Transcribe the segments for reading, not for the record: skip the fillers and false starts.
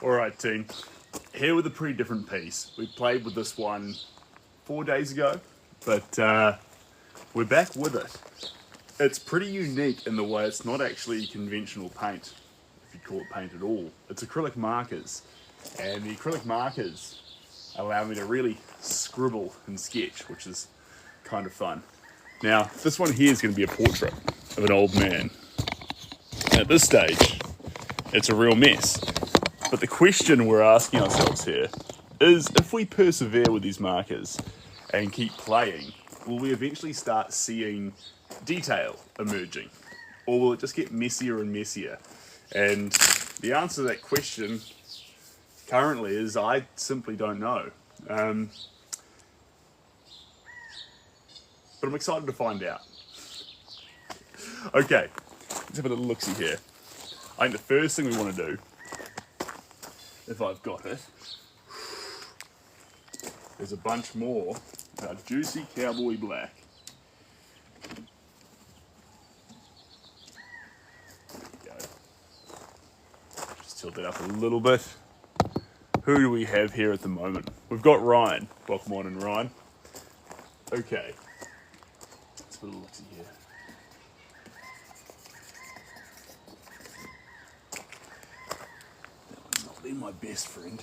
Alright team, here with a pretty different piece. We played with this one 4 days ago, but we're back with it. It's pretty unique in the way it's not actually conventional paint, if you call it paint at all. It's acrylic markers, and the acrylic markers allow me to really scribble and sketch, which is kind of fun. Now, this one here is going to be a portrait of an old man. At this stage, it's a real mess. But the question we're asking ourselves here is, if we persevere with these markers and keep playing, will we eventually start seeing detail emerging? Or will it just get messier and messier? And the answer to that question currently is, I simply don't know. But I'm excited to find out. Okay, let's have a little look-see here. I think the first thing we want to do, if I've got it, there's a bunch more of our juicy cowboy black. There we go. Just tilt it up a little bit. Who do we have here at the moment? We've got Ryan. Welcome on in, Ryan. Okay. Let's put a look here. That one's not been my best friend.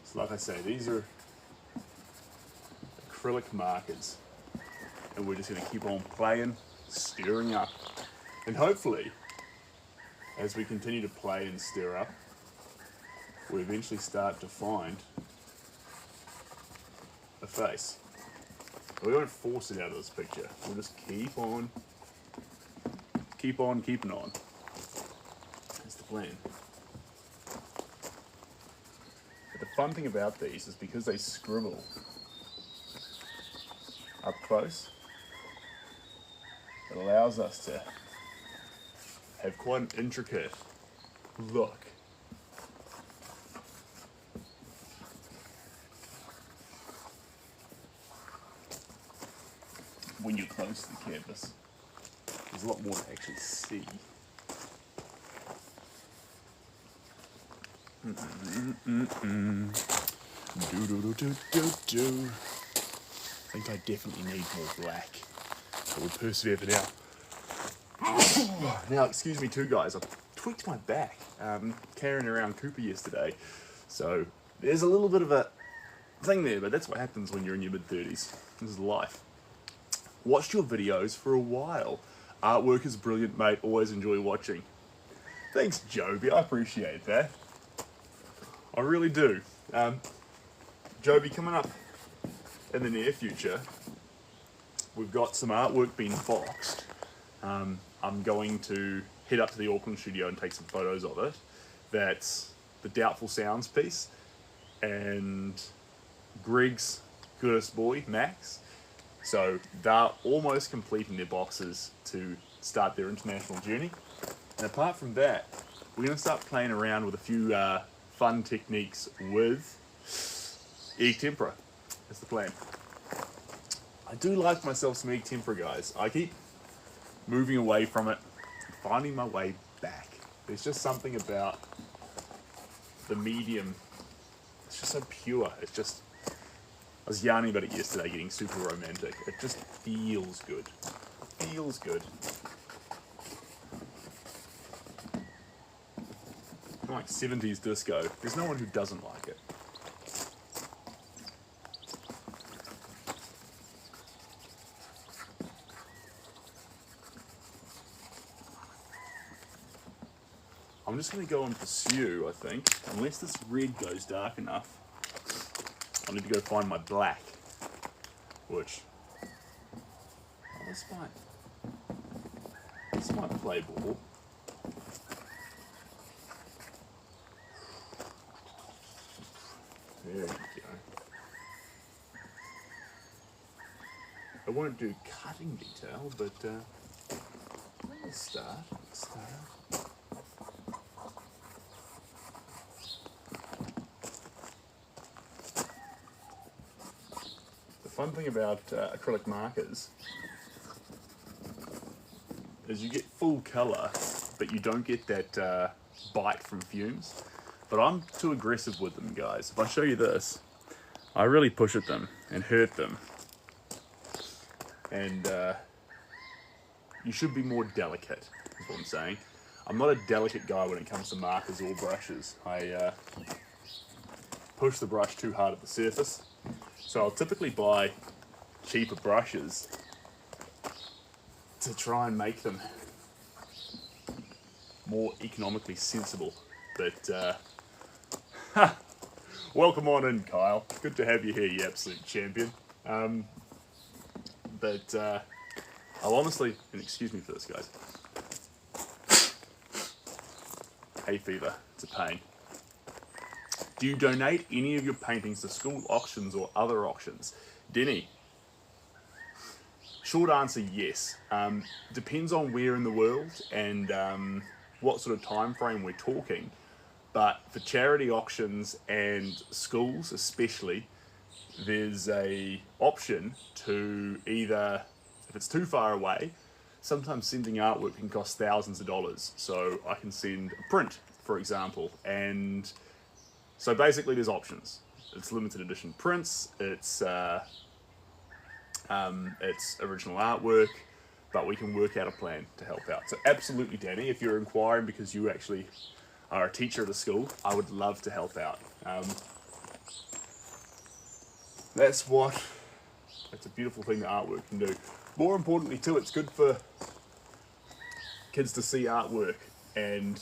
So like I say, these are acrylic markers. And we're just going to keep on playing, stirring up. And hopefully, as we continue to play and stir up, we eventually start to find a face. But we won't force it out of this picture. We'll just keep on keeping on. That's the plan. But the fun thing about these is because they scribble up close, it allows us to have quite an intricate look. When you're close to the canvas, there's a lot more to actually see. I think I definitely need more black, but we'll persevere for now. Now, excuse me too, guys. I tweaked my back carrying around Cooper yesterday, so there's a little bit of a thing there, but that's what happens when you're in your mid-30s. This is life. Watched your videos for a while. Artwork is brilliant, mate. Always enjoy watching. Thanks, Joby. I appreciate that. I really do. Joby, coming up in the near future, we've got some artwork being boxed. I'm going to head up to the Auckland studio and take some photos of it. That's the Doubtful Sounds piece and Greg's goodest boy, Max. So they're almost completing their boxes to start their international journey. And apart from that, we're going to start playing around with a few fun techniques with egg tempera. That's the plan. I do like myself some egg tempera, guys. I keep moving away from it, finding my way back. There's just something about the medium. It's just so pure. It's just, I was yarning about it yesterday, getting super romantic. It just feels good. It feels good. Like 70s disco. There's no one who doesn't like it. I'm just going to go and pursue, I think, unless this red goes dark enough. I need to go find my black, which, oh, this might play ball. There we go. I won't do cutting detail, but let's start. The fun thing about acrylic markers is you get full colour, but you don't get that bite from fumes. But I'm too aggressive with them, guys. If I show you this, I really push at them and hurt them. And you should be more delicate, is what I'm saying. I'm not a delicate guy when it comes to markers or brushes. I push the brush too hard at the surface. So I'll typically buy cheaper brushes to try and make them more economically sensible. But welcome on in, Kyle. Good to have you here, you absolute champion. But I'll honestly, and excuse me for this, guys. Hay fever, it's a pain. Do you donate any of your paintings to school auctions or other auctions? Denny, short answer, yes. Depends on where in the world and what sort of time frame we're talking. But for charity auctions and schools especially, there's a option to either, if it's too far away, sometimes sending artwork can cost thousands of dollars. So I can send a print, for example, and so basically there's options. It's limited edition prints, it's original artwork, but we can work out a plan to help out. So absolutely, Danny, if you're inquiring because you actually are a teacher at a school, I would love to help out. That's a beautiful thing that artwork can do. More importantly too, it's good for kids to see artwork and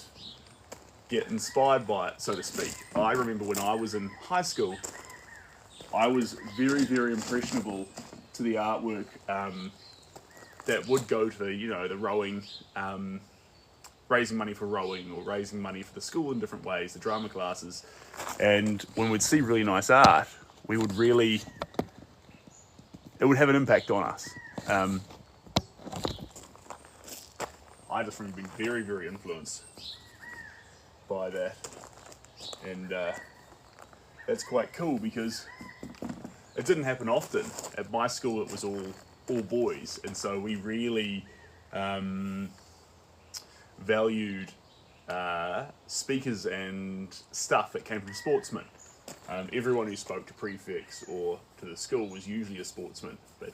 get inspired by it, so to speak. I remember when I was in high school, I was very, very impressionable to the artwork that would go to the rowing, raising money for rowing or raising money for the school in different ways, the drama classes. And when we'd see really nice art, it would have an impact on us. I just remember being very, very influenced by that. And that's quite cool because it didn't happen often. At my school it was all boys, and so we really valued speakers and stuff that came from sportsmen. Everyone who spoke to prefects or to the school was usually a sportsman, but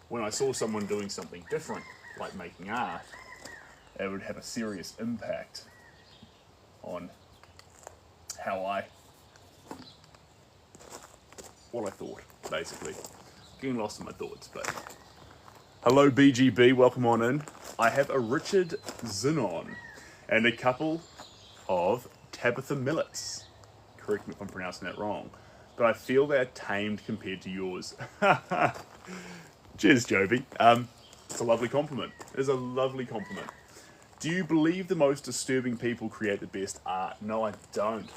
when I saw someone doing something different, like making art, it would have a serious impact on what I thought, basically. Getting lost in my thoughts, but... Hello BGB, welcome on in. I have a Richard Zinon and a couple of Tabitha Millets. Correct me if I'm pronouncing that wrong, but I feel they're tamed compared to yours. Cheers, Joby. It's a lovely compliment. It is a lovely compliment. Do you believe the most disturbing people create the best art? No, I don't.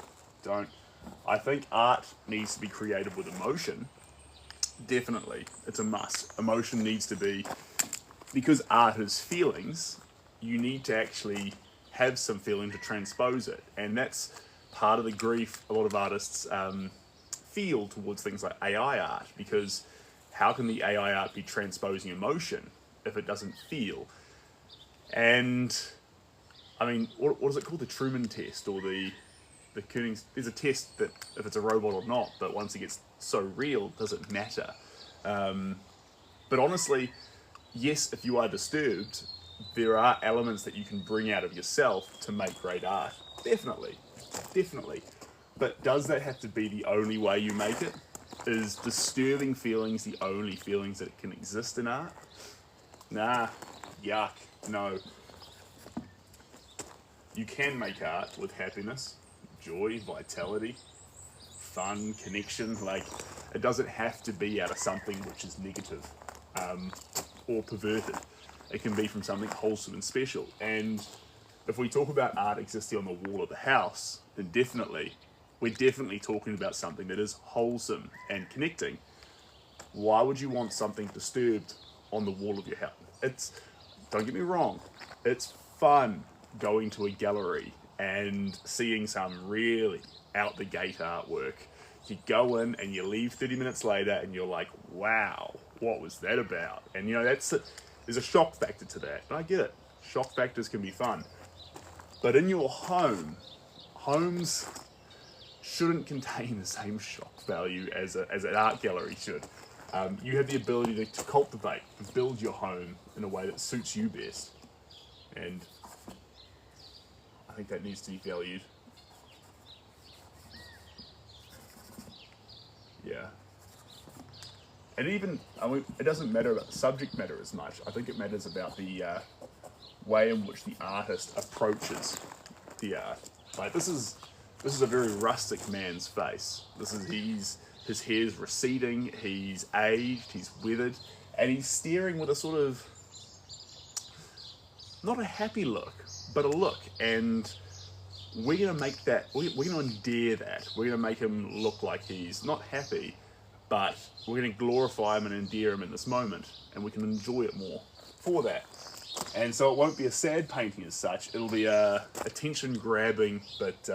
I think art needs to be created with emotion. Definitely. It's a must. Emotion needs to be... Because art is feelings, you need to actually have some feeling to transpose it. And that's part of the grief a lot of artists feel towards things like AI art. Because how can the AI art be transposing emotion if it doesn't feel? And... I mean, what is it called? The Truman test, or the Koenig's... There's a test that if it's a robot or not, but once it gets so real, does it matter? But honestly, yes, if you are disturbed, there are elements that you can bring out of yourself to make great art. Definitely. But does that have to be the only way you make it? Is disturbing feelings the only feelings that can exist in art? Nah, yuck, no. You can make art with happiness, joy, vitality, fun, connection. Like, it doesn't have to be out of something which is negative or perverted. It can be from something wholesome and special. And if we talk about art existing on the wall of the house, then we're definitely talking about something that is wholesome and connecting. Why would you want something disturbed on the wall of your house? Don't get me wrong, it's fun going to a gallery and seeing some really out the gate artwork. You go in and you leave 30 minutes later and you're like, wow, what was that about? And that's there's a shock factor to that, and I get it. Shock factors can be fun. But in your home, homes shouldn't contain the same shock value as an art gallery should. You have the ability to cultivate and build your home in a way that suits you best. And I think that needs to be valued. Yeah. And even, I mean, it doesn't matter about the subject matter as much. I think it matters about the way in which the artist approaches the art. Like this is a very rustic man's face. His hair's receding, he's aged, he's withered, and he's staring with a sort of, not a happy look, but a look. And we're gonna make that, we're gonna endear that. We're gonna make him look like he's not happy, but we're gonna glorify him and endear him in this moment, and we can enjoy it more for that. And so it won't be a sad painting as such, it'll be a attention grabbing, but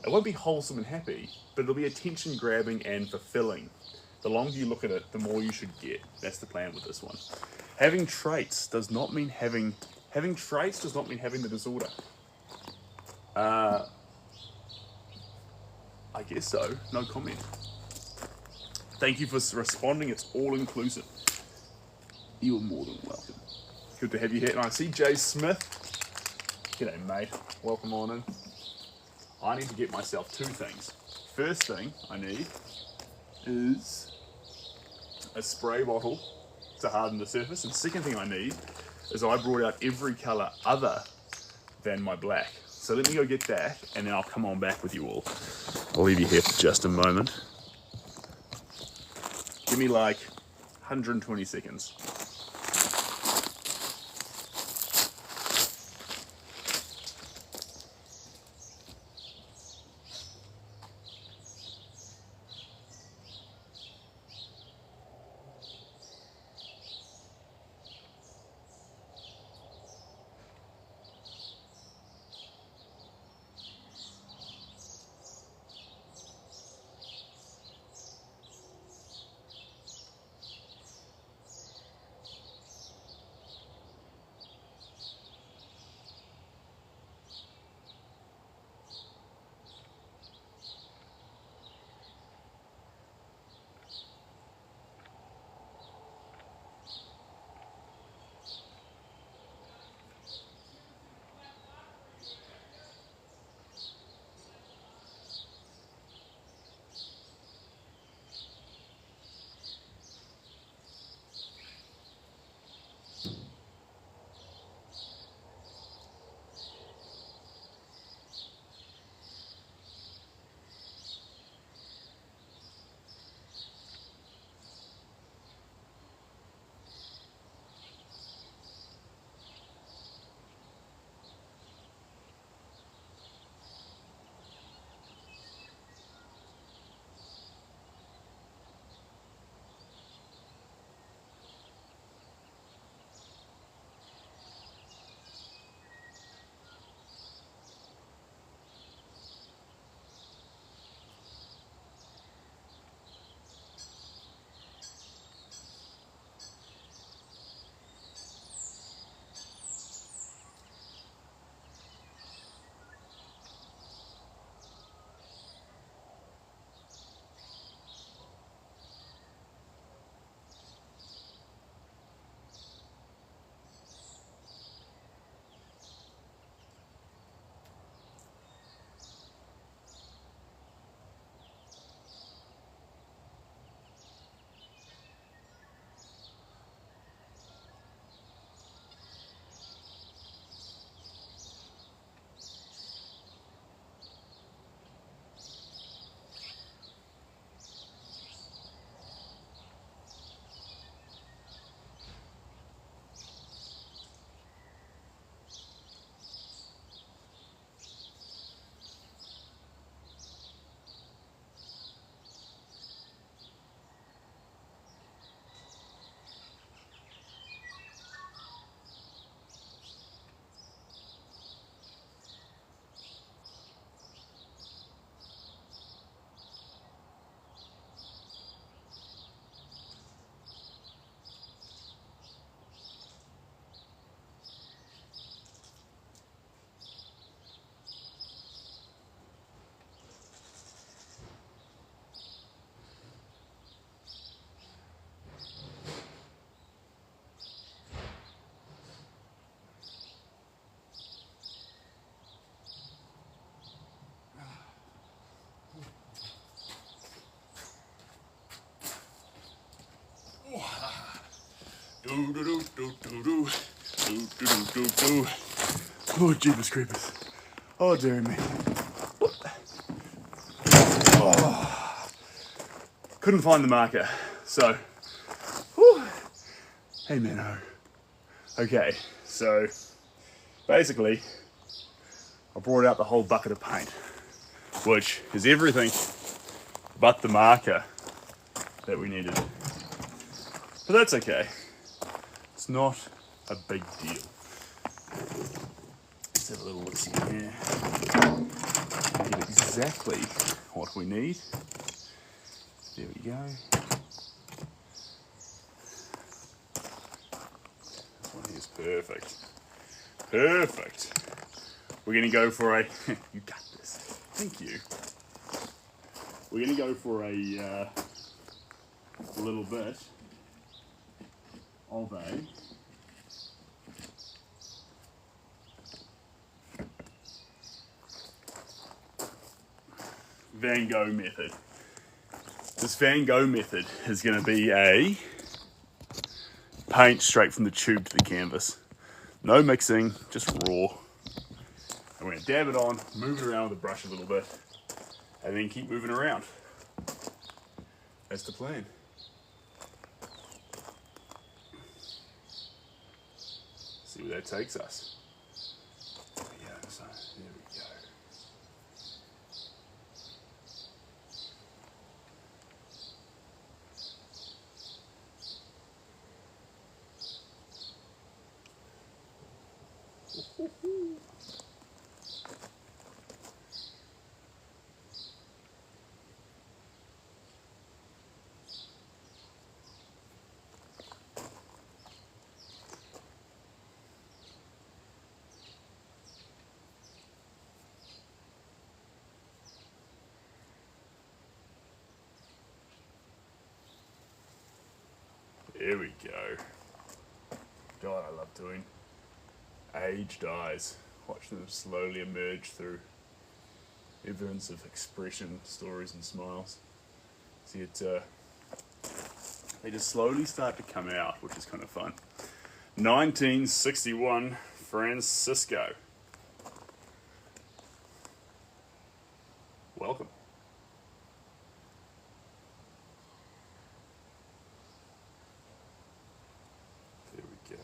it won't be wholesome and happy, but it'll be attention grabbing and fulfilling. The longer you look at it, the more you should get. That's the plan with this one. Having traits does not mean having traits does not mean having the disorder. I guess so. No comment. Thank you for responding. It's all inclusive. You are more than welcome. Good to have you here. And I see Jay Smith. G'day, mate. Welcome on in. I need to get myself two things. First thing I need is a spray bottle to harden the surface. And second thing I need is I brought out every colour other than my black. So let me go get that and then I'll come on back with you all. I'll leave you here for just a moment. Give me like 120 seconds. Do do do do do do do do do do. Oh, jeepers creepers. Oh, dear me. Oh. Couldn't find the marker, so. Whew. Hey, Minnow. Okay, so basically, I brought out the whole bucket of paint, which is everything but the marker that we needed. But that's okay. It's not a big deal. Let's have a little look here. Get exactly what we need. There we go. This one is perfect. Perfect. We're going to go for a... You got this. Thank you. We're going to go for a little bit of a Van Gogh method. This Van Gogh method is going to be a paint straight from the tube to the canvas. No mixing, just raw. I'm going to dab it on, move it around with the brush a little bit, and then keep moving around. That's the plan. See where that takes us. Yeah, so there we go. There we go. God, I love doing aged eyes. Watching them slowly emerge through evidence of expression, stories and smiles. See it, they just slowly start to come out, which is kind of fun. 1961 Francisco. Welcome. There we go.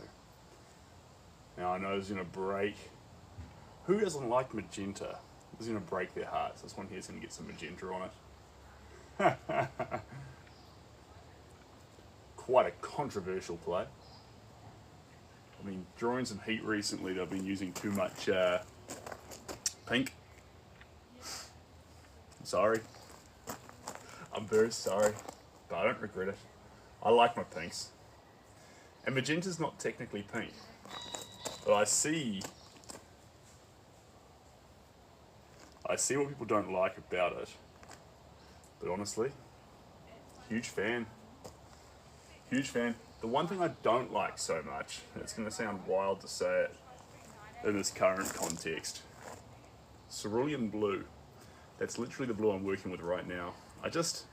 Now I know it's going to break. Who doesn't like magenta? It's going to break their hearts. This one here is going to get some magenta on it. Quite a controversial play. I mean, drawing some heat recently, they've been using too much pink. Sorry. I'm very sorry, but I don't regret it. I like my pinks. And magenta's not technically pink, but I see what people don't like about it. But honestly, huge fan. Huge fan. The one thing I don't like so much, and it's going to sound wild to say it in this current context, cerulean blue. That's literally the blue I'm working with right now. I just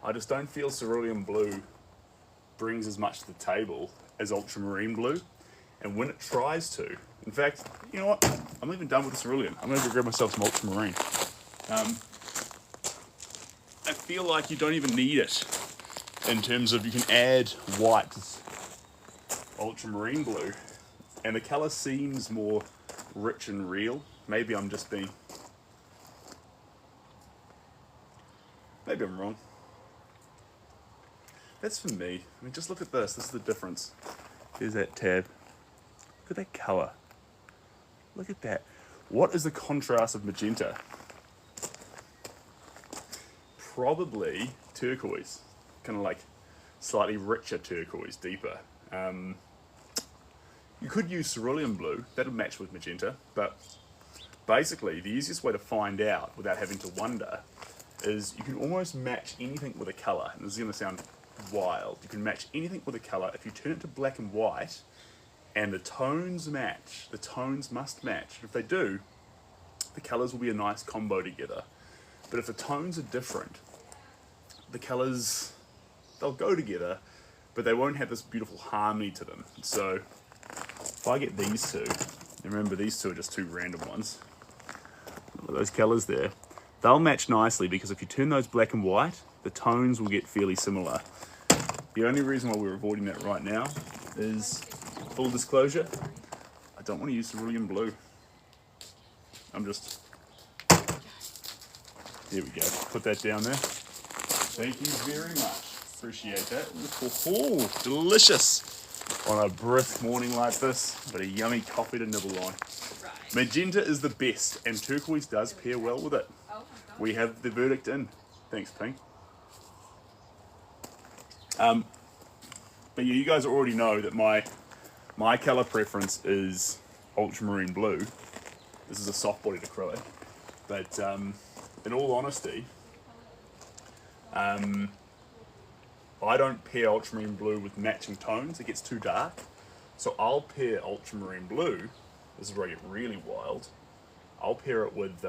don't feel cerulean blue brings as much to the table as ultramarine blue. And when it tries to, in fact, you know what? I'm even done with the cerulean. I'm going to go grab myself some ultramarine. I feel like you don't even need it in terms of you can add white to ultramarine blue and the colour seems more rich and real. Maybe I'm just being... Maybe I'm wrong. That's for me. I mean, just look at this. This is the difference. Here's that tab. Look at that colour. Look at that. What is the contrast of magenta? Probably turquoise. Kind of like slightly richer turquoise, deeper. You could use cerulean blue. That'll match with magenta. But basically, the easiest way to find out without having to wonder is you can almost match anything with a colour. And this is going to sound wild. You can match anything with a colour if you turn it to black and white and the tones match. The tones must match. If they do, the colours will be a nice combo together. But if the tones are different, the colours, they'll go together, but they won't have this beautiful harmony to them. So if I get these two, and remember these two are just two random ones, look at those colors there, they'll match nicely because if you turn those black and white, the tones will get fairly similar. The only reason why we're avoiding that right now is, full disclosure, I don't want to use cerulean blue. I'm just, there we go, put that down there. Thank you very much, appreciate that. Oh, delicious on a brisk morning like this, but a yummy coffee to nibble on. Magenta is the best, and turquoise does pair well with it. We have the verdict in. Thanks, Pink. But yeah, you guys already know that my color preference is ultramarine blue. This is a soft-bodied acrylic, but in all honesty, I don't pair ultramarine blue with matching tones. It gets too dark, so I'll pair ultramarine blue. This is where I get really wild. I'll pair it with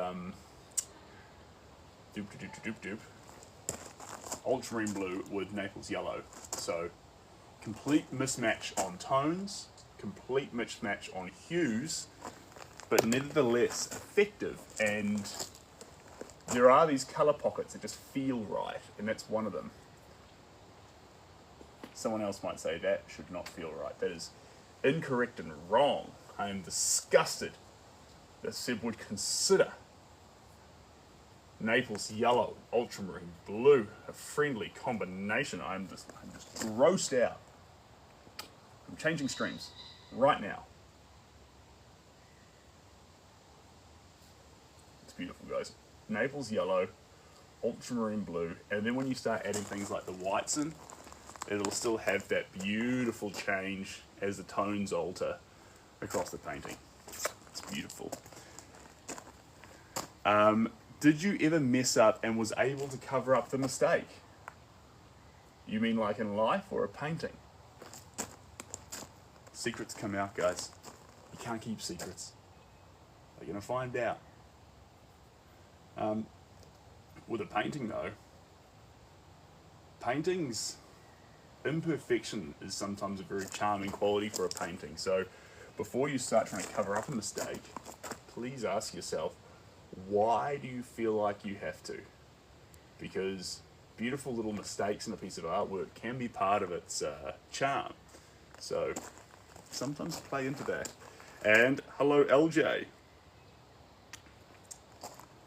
ultramarine blue with Naples yellow. So complete mismatch on tones, complete mismatch on hues, but nevertheless effective. And there are these color pockets that just feel right, and that's one of them. Someone else might say that should not feel right. That is incorrect and wrong. I am disgusted that Seb would consider Naples yellow, ultramarine blue, a friendly combination. I'm just grossed out. I'm changing streams right now. It's beautiful, guys. Naples yellow, ultramarine blue, and then when you start adding things like the whites in, it'll still have that beautiful change as the tones alter across the painting. It's beautiful. Did you ever mess up and was able to cover up the mistake? You mean like in life or a painting? Secrets come out, guys. You can't keep secrets. They're gonna find out. With a painting though, paintings, imperfection is sometimes a very charming quality for a painting. So before you start trying to cover up a mistake, please ask yourself, why do you feel like you have to? Because beautiful little mistakes in a piece of artwork can be part of its charm. So sometimes play into that. And hello, LJ.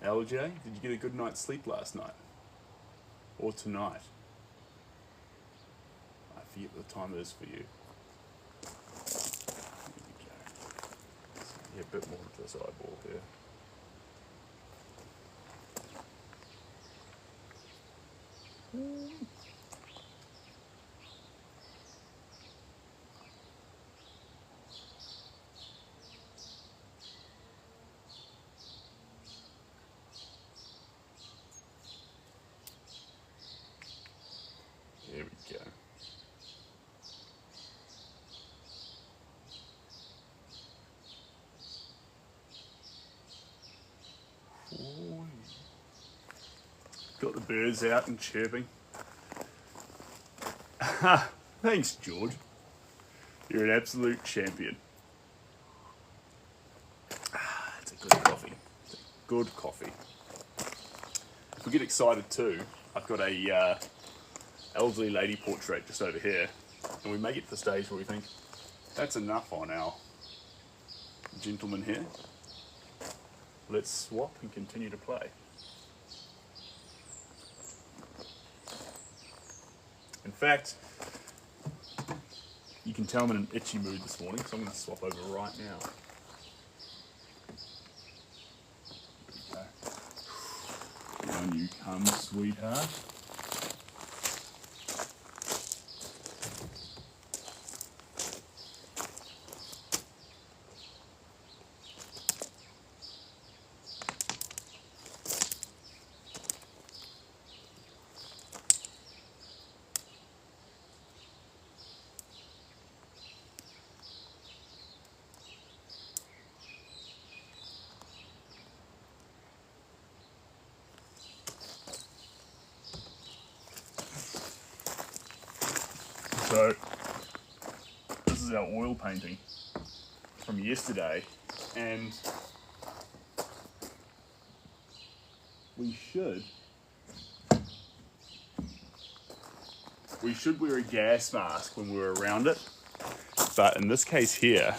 LJ, did you get a good night's sleep last night? Or tonight? I forget what the time it is for you. There we go. Yeah, a bit more into this eyeball here. There we go. Got the birds out and chirping. Thanks, George. You're an absolute champion. It's a good coffee. It's a good coffee. If we get excited too, I've got a elderly lady portrait just over here, and we make it to the stage where we think that's enough on our gentleman here. Let's swap and continue to play. In fact, you can tell I'm in an itchy mood this morning, so I'm going to swap over right now. There we go. Down you come, sweetheart. So this is our oil painting from yesterday, and we should wear a gas mask when we're around it, but in this case here,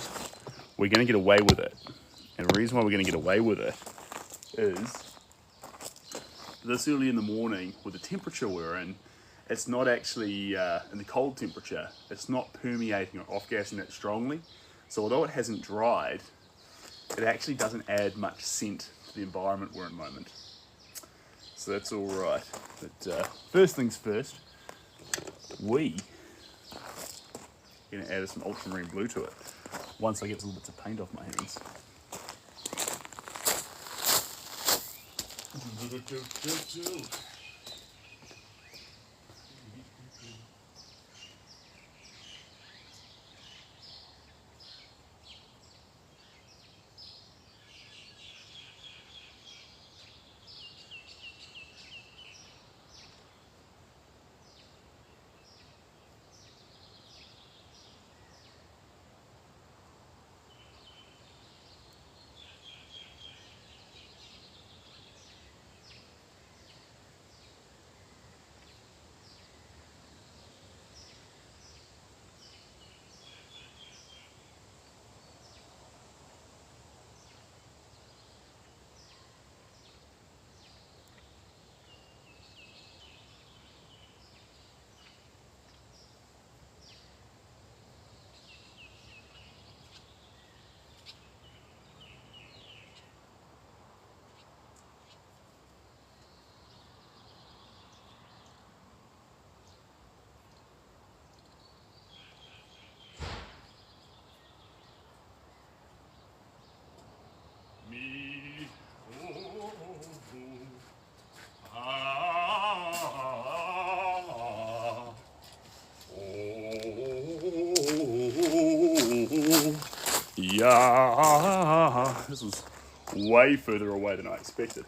we're going to get away with it. And the reason why we're going to get away with it is this early in the morning, with the temperature we're in, it's not actually, in the cold temperature, it's not permeating or off-gassing that strongly. So although it hasn't dried, it actually doesn't add much scent to the environment we're in at the moment. So that's all right. But first things first, we are going to add some ultramarine blue to it once I get a little bits of paint off my hands. Yeah, this was way further away than I expected.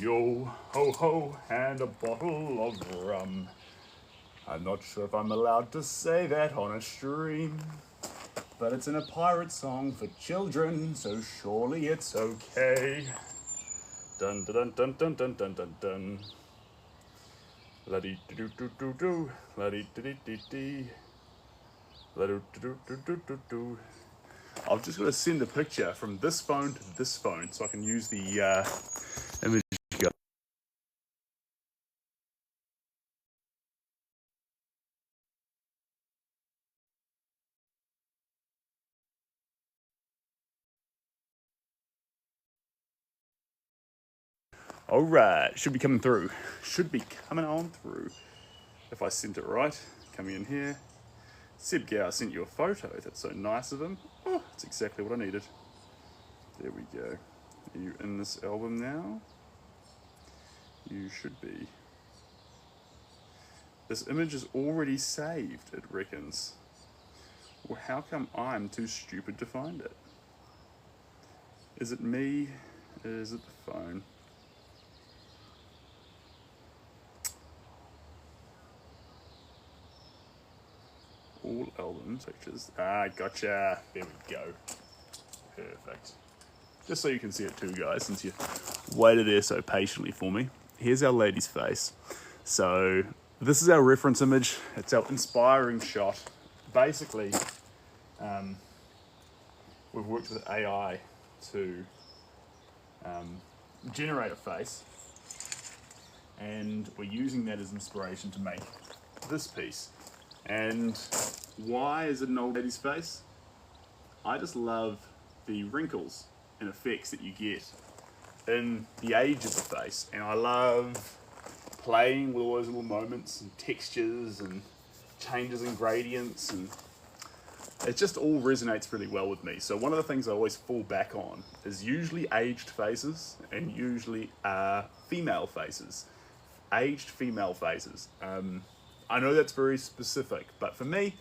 Yo ho ho, and a bottle of rum. I'm not sure if I'm allowed to say that on a stream, but it's in a pirate song for children, so surely it's okay. Dun dun dun dun dun dun dun dun. La dee doo doo doo doo, la dee dee dee dee. I've just got to send a picture from this phone to this phone so I can use the image. All right, should be coming through. Should be coming on through. If I sent it right, coming in here. Seb Gow sent you a photo. That's so nice of him. Oh, that's exactly what I needed. There we go. Are you in this album now? You should be. This image is already saved, it reckons. Well, how come I'm too stupid to find it? Is it me? Is it the phone? All album pictures. Ah, gotcha. There we go. Perfect. Just so you can see it too, guys, since you waited there so patiently for me. Here's our lady's face. So this is our reference image. It's our inspiring shot. Basically, we've worked with AI to generate a face, and we're using that as inspiration to make this piece. And why is it an old lady's face? I just love the wrinkles and effects that you get in the age of the face, and I love playing with all those little moments and textures and changes in gradients, and it just all resonates really well with me. So one of the things I always fall back on is usually aged faces, and usually female faces, aged female faces. I know that's very specific, but for me,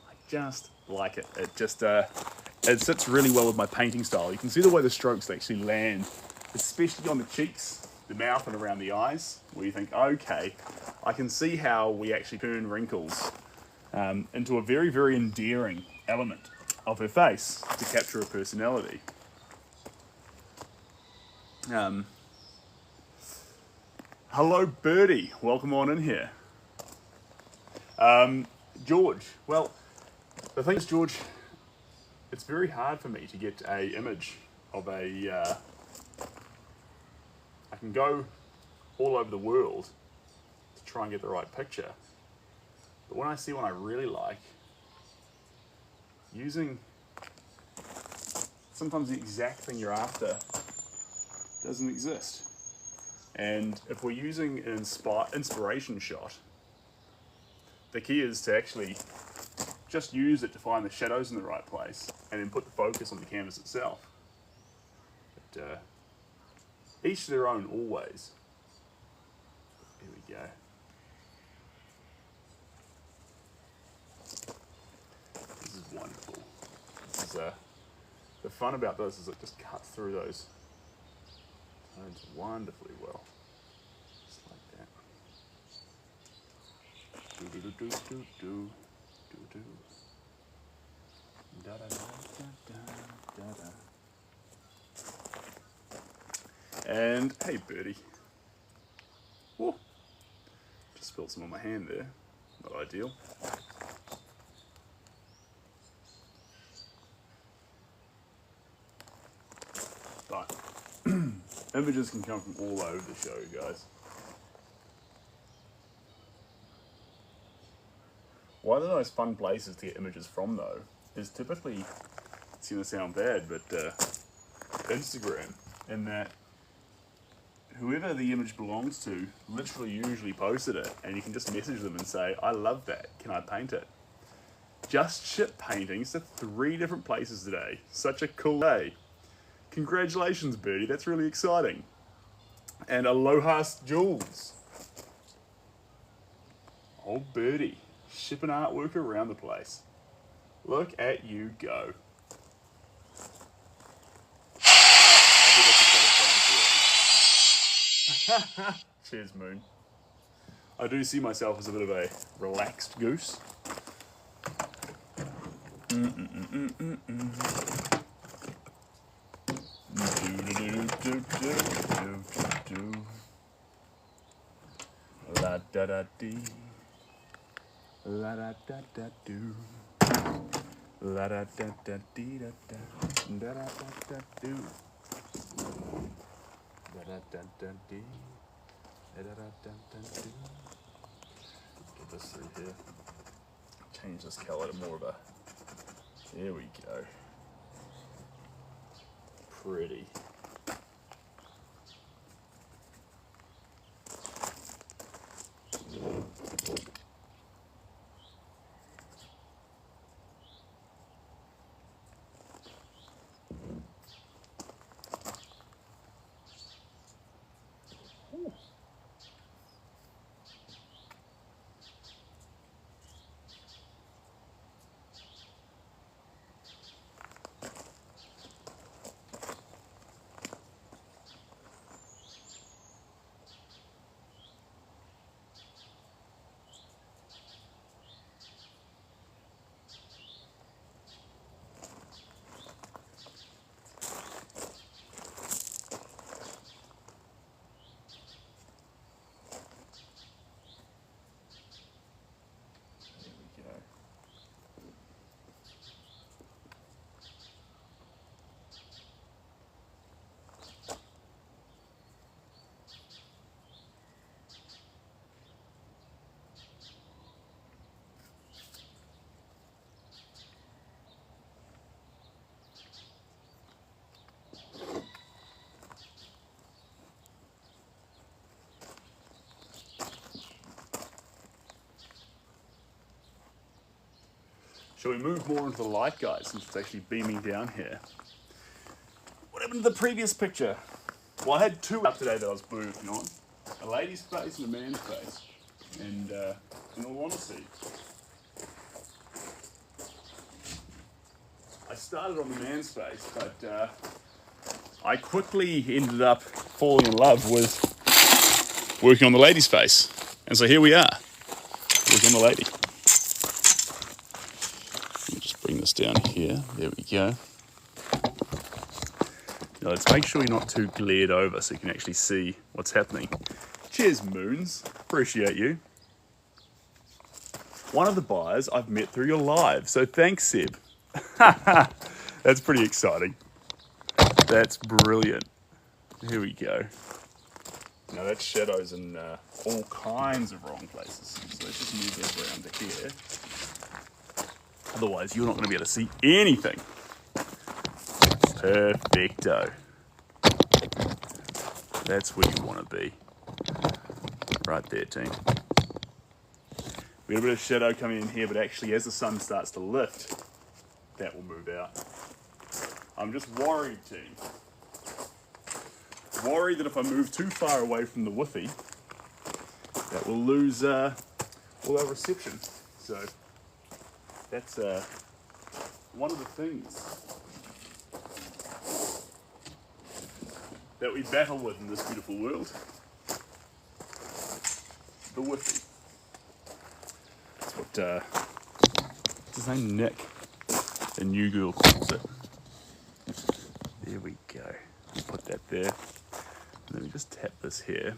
I just like it. It just it sits really well with my painting style. You can see the way the strokes actually land, especially on the cheeks, the mouth, and around the eyes, where you think, okay, I can see how we actually turn wrinkles into a very, very endearing element of her face to capture her personality. Hello, Birdie. Welcome on in here. George. Well, the thing is, George, it's very hard for me to get a image of a... I can go all over the world to try and get the right picture. But when I see one I really like, using sometimes the exact thing you're after doesn't exist. And if we're using an inspiration shot, the key is to actually just use it to find the shadows in the right place and then put the focus on the canvas itself. But, each to their own always. Here we go. This is wonderful. This is, the fun about this is it just cuts through those tones wonderfully well. Just like that. Do do do do do do do. Da da da da da da. And hey, Birdie. Whoa. Just spilled some on my hand there. Not ideal. But images can come from all over the show, guys. One of the most fun places to get images from, though, is typically, it's going to sound bad, but Instagram, in that whoever the image belongs to literally usually posted it, and you can just message them and say, I love that, can I paint it? Just shipped paintings to 3 different places today. Such a cool day. Congratulations, Birdie, that's really exciting. And aloha, Jules. Oh, Birdie, shipping artwork around the place. Look at you go. Cheers, Moon. I do see myself as a bit of a relaxed goose. La da da dee, la da da da do, la da da da dee da da, da da da do, da da da da dee, da da da da do. Get this through here. Change this color to more of a. There we go. Pretty. Shall we move more into the light, guys, since it's actually beaming down here? What happened to the previous picture? Well, I had 2 up today that I was working on. A lady's face and a man's face. And in all honesty, I started on the man's face, but I quickly ended up falling in love with working on the lady's face. And so here we are. Look on the lady. Let me just bring this down here. There we go. Now let's make sure you're not too glared over so you can actually see what's happening. Cheers, Moons. Appreciate you. One of the buyers I've met through your live, so thanks, Seb. That's pretty exciting. That's brilliant. Here we go. Now that's shadows in all kinds of wrong places. So let's just move that around to here. Otherwise, you're not going to be able to see anything. Perfecto. That's where you want to be. Right there, team. We got a bit of shadow coming in here, but actually as the sun starts to lift, that will move out. I'm just worried, team. Worried that if I move too far away from the woofy, that we'll lose all our reception. So that's one of the things that we battle with in this beautiful world. The woofy. That's what what's his name? Nick, the new girl, calls it. There we go. Put that there. Let me just tap this here.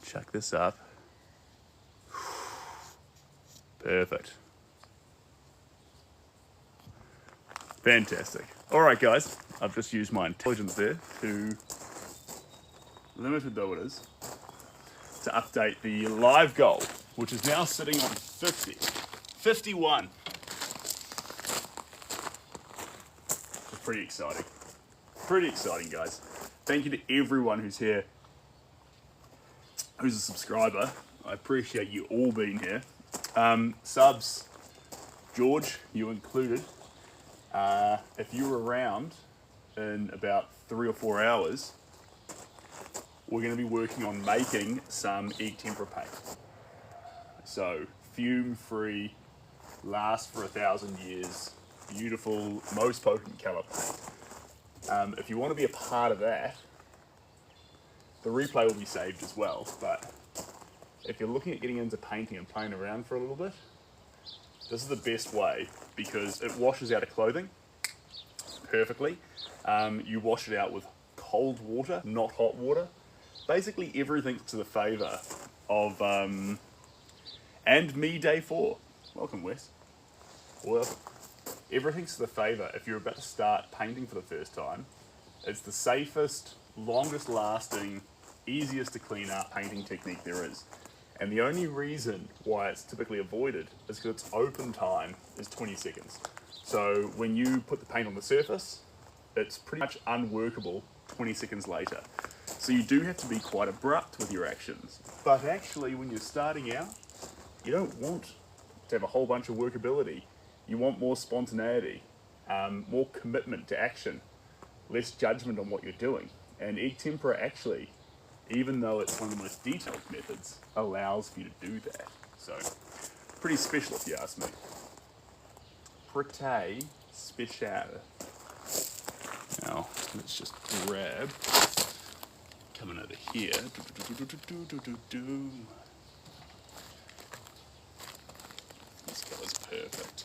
Chuck this up. Perfect. Fantastic. All right, guys. I've just used my intelligence there to, limited though it is, to update the live goal, which is now sitting on 50. 51. It's pretty exciting. Pretty exciting, guys. Thank you to everyone who's here, who's a subscriber. I appreciate you all being here. Subs, George, you included. If you're around in about 3 or 4 hours, we're going to be working on making some egg tempera paint. So, fume-free, lasts for 1,000 years, beautiful, most potent colour paint. If you want to be a part of that, the replay will be saved as well, but if you're looking at getting into painting and playing around for a little bit, this is the best way because it washes out of clothing perfectly. You wash it out with cold water, not hot water. Basically everything to the favour of, and me day 4. Welcome, Wes. Welcome. Everything's to the favour if you're about to start painting for the first time. It's the safest, longest lasting, easiest to clean up painting technique there is. And the only reason why it's typically avoided is because its open time is 20 seconds. So when you put the paint on the surface, it's pretty much unworkable 20 seconds later. So you do have to be quite abrupt with your actions. But actually, when you're starting out, you don't want to have a whole bunch of workability. You want more spontaneity, more commitment to action, less judgment on what you're doing. And egg tempera actually, even though it's one of the most detailed methods, allows for you to do that. So, pretty special if you ask me. Pretty special. Now, let's just grab, coming over here. This colour's perfect.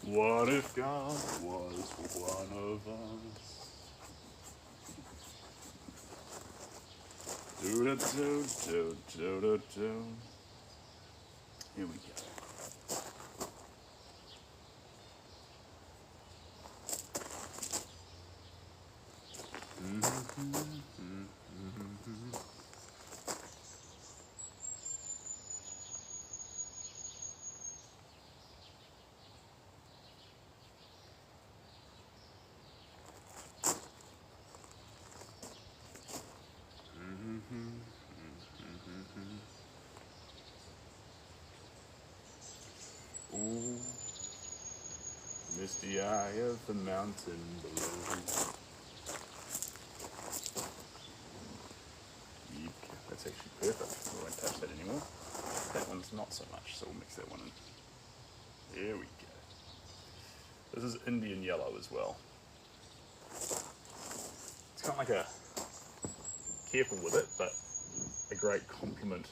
What if God was one of us? Do-do-do-do-do-do-do. Here we go. Ooh, misty eye of the mountain below. That's actually perfect. We won't touch that anymore. That one's not so much, so we'll mix that one in. There we go. This is Indian yellow as well. kind of like a, careful with it, but a great complement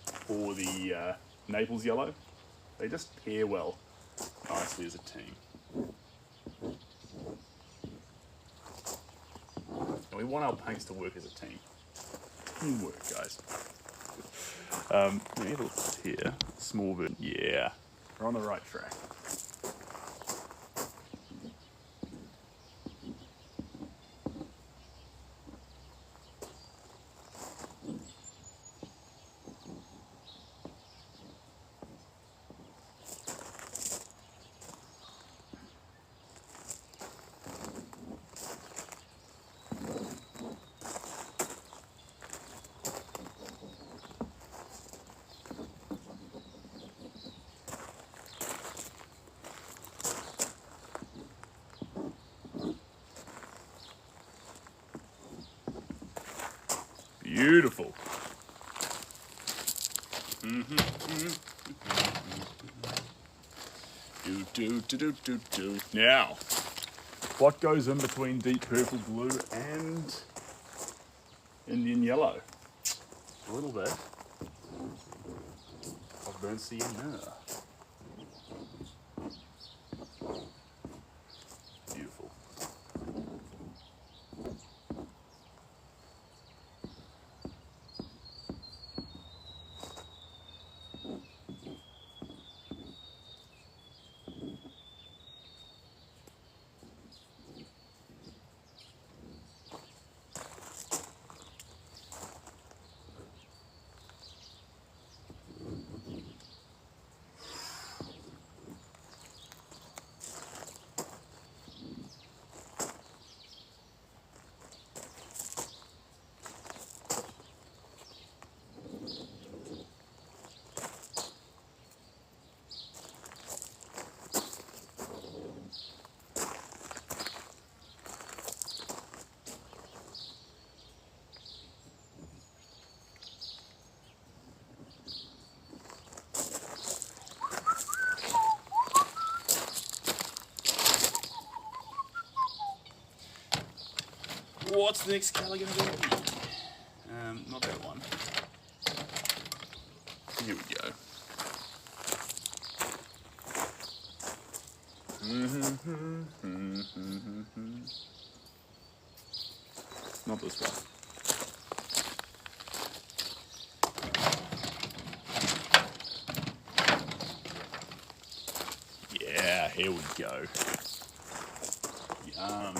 for the Naples yellow. They just pair well nicely as a team. And we want our paints to work as a team. Teamwork, guys. Let me have a look here. Small bit. Yeah, we're on the right track. Beautiful. Now, what goes in between deep purple blue and Indian yellow? A little bit of burnt sienna. Beautiful. What's the next colour going to be? Not that one. Here we go. Not this one. Yeah, here we go. Yum.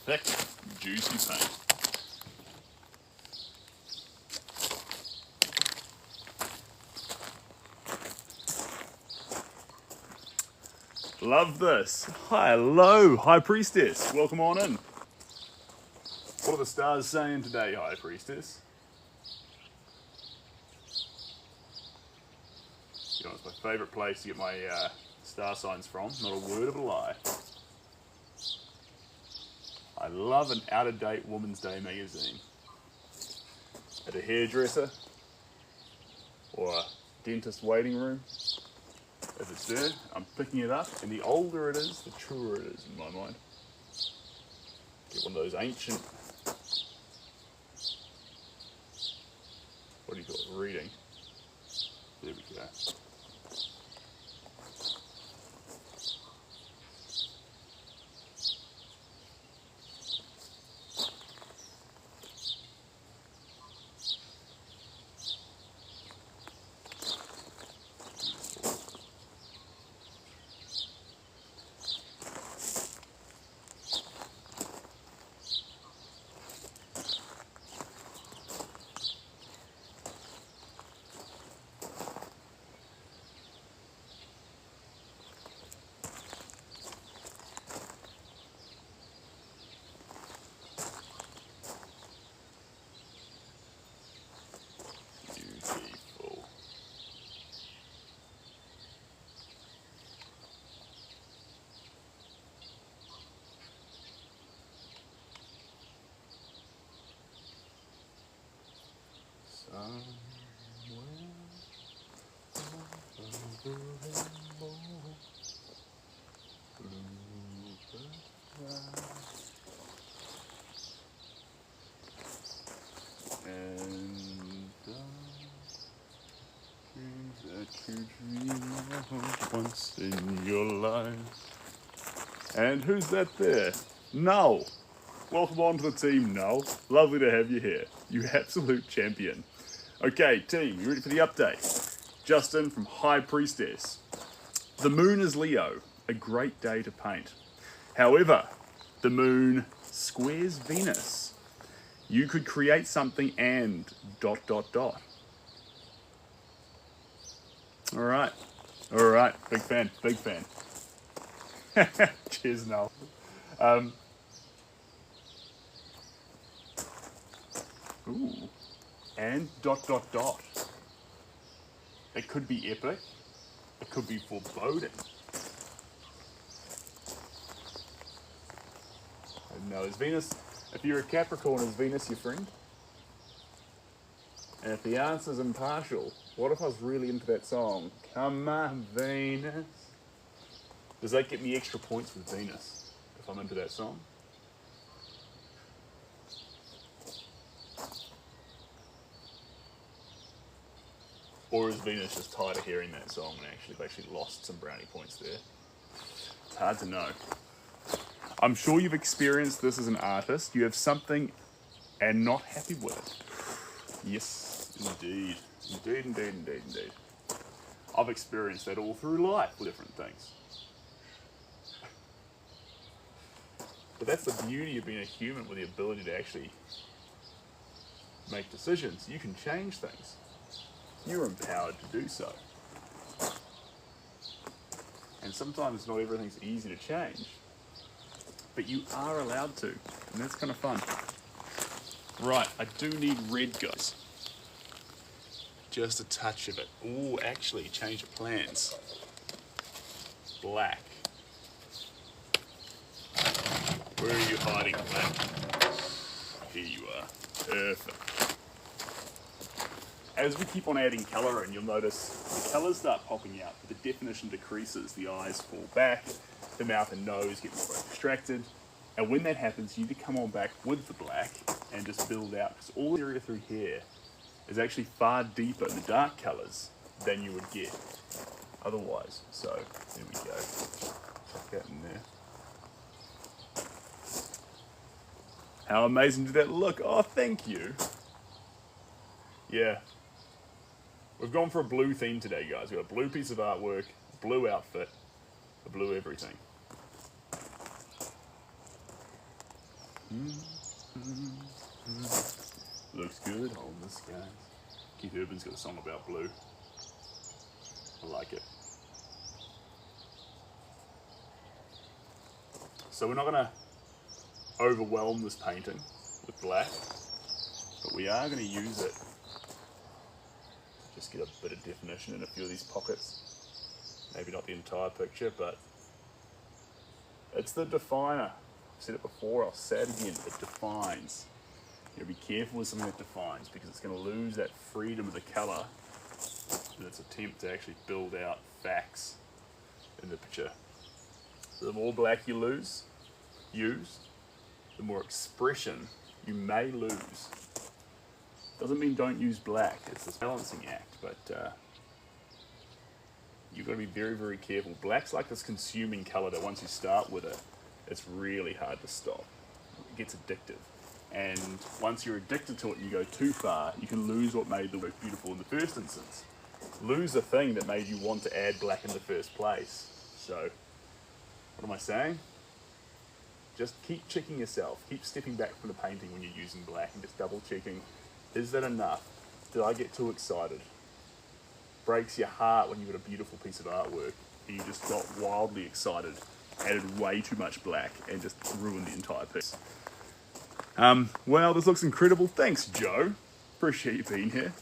Thick, juicy paint. Love this. Hello, High Priestess. Welcome on in. What are the stars saying today, High Priestess? You know, it's my favourite place to get my star signs from. Not a word of a lie. I love an out-of-date Woman's Day magazine. At a hairdresser or a dentist waiting room. If it's there, I'm picking it up, and the older it is, the truer it is in my mind. Get one of those ancient, what do you call it, reading. There we go. visualize. And who's that there? Null. Welcome on to the team, Null. Lovely to have you here. You absolute champion. Okay, team, you ready for the update? Justin from High Priestess. The moon is Leo, a great day to paint. However, the moon squares Venus. You could create something and ... Alright, big fan. Cheers, Null. Ooh, and ... It could be epic. It could be foreboding. And now, is Venus, if you're a Capricorn, is Venus your friend? And if the answer's impartial, what if I was really into that song? Come on, Venus. Does that get me extra points with Venus if I'm into that song? Or is Venus just tired of hearing that song and actually lost some brownie points there? It's hard to know. I'm sure you've experienced this as an artist. You have something and not happy with it. Yes, indeed. Indeed. I've experienced that all through life with different things. But that's the beauty of being a human, with the ability to actually make decisions. You can change things. You're empowered to do so. And sometimes not everything's easy to change, but you are allowed to, and that's kind of fun. Right, I do need red, guys. Just a touch of it. Ooh, actually, change of plans. Black. Where are you hiding, Black? Here you are. Perfect. As we keep on adding colour in, you'll notice the colours start popping out, but the definition decreases. The eyes fall back, the mouth and nose get more extracted, and when that happens, you need to come on back with the black and just build out, because all the area through here is actually far deeper in the dark colours than you would get otherwise. So, there we go. Check that in there. How amazing did that look? Oh, thank you. Yeah. We've gone for a blue theme today, guys. We've got a blue piece of artwork, a blue outfit, a blue everything. Looks good on the skies. Keith Urban's got a song about blue. I like it. So we're not going to overwhelm this painting with black, but we are going to use it to just get a bit of definition in a few of these pockets. Maybe not the entire picture, but it's the definer. I've said it before, I'll say it again, it defines. You gotta be careful with something that defines, because it's going to lose that freedom of the colour in its attempt to actually build out facts in the picture. The more black you use, the more expression you may lose. Doesn't mean don't use black, it's this balancing act, but you've got to be very, very careful. Black's like this consuming colour that once you start with it, it's really hard to stop. It gets addictive. And once you're addicted to it and you go too far, you can lose what made the work beautiful in the first instance. Lose the thing that made you want to add black in the first place. So, what am I saying? Just keep checking yourself. Keep stepping back from the painting when you're using black and just double checking, is that enough? Did I get too excited? Breaks your heart when you've got a beautiful piece of artwork and you just got wildly excited, added way too much black and just ruined the entire piece. Well, this looks incredible. Thanks, Joe. Appreciate you being here.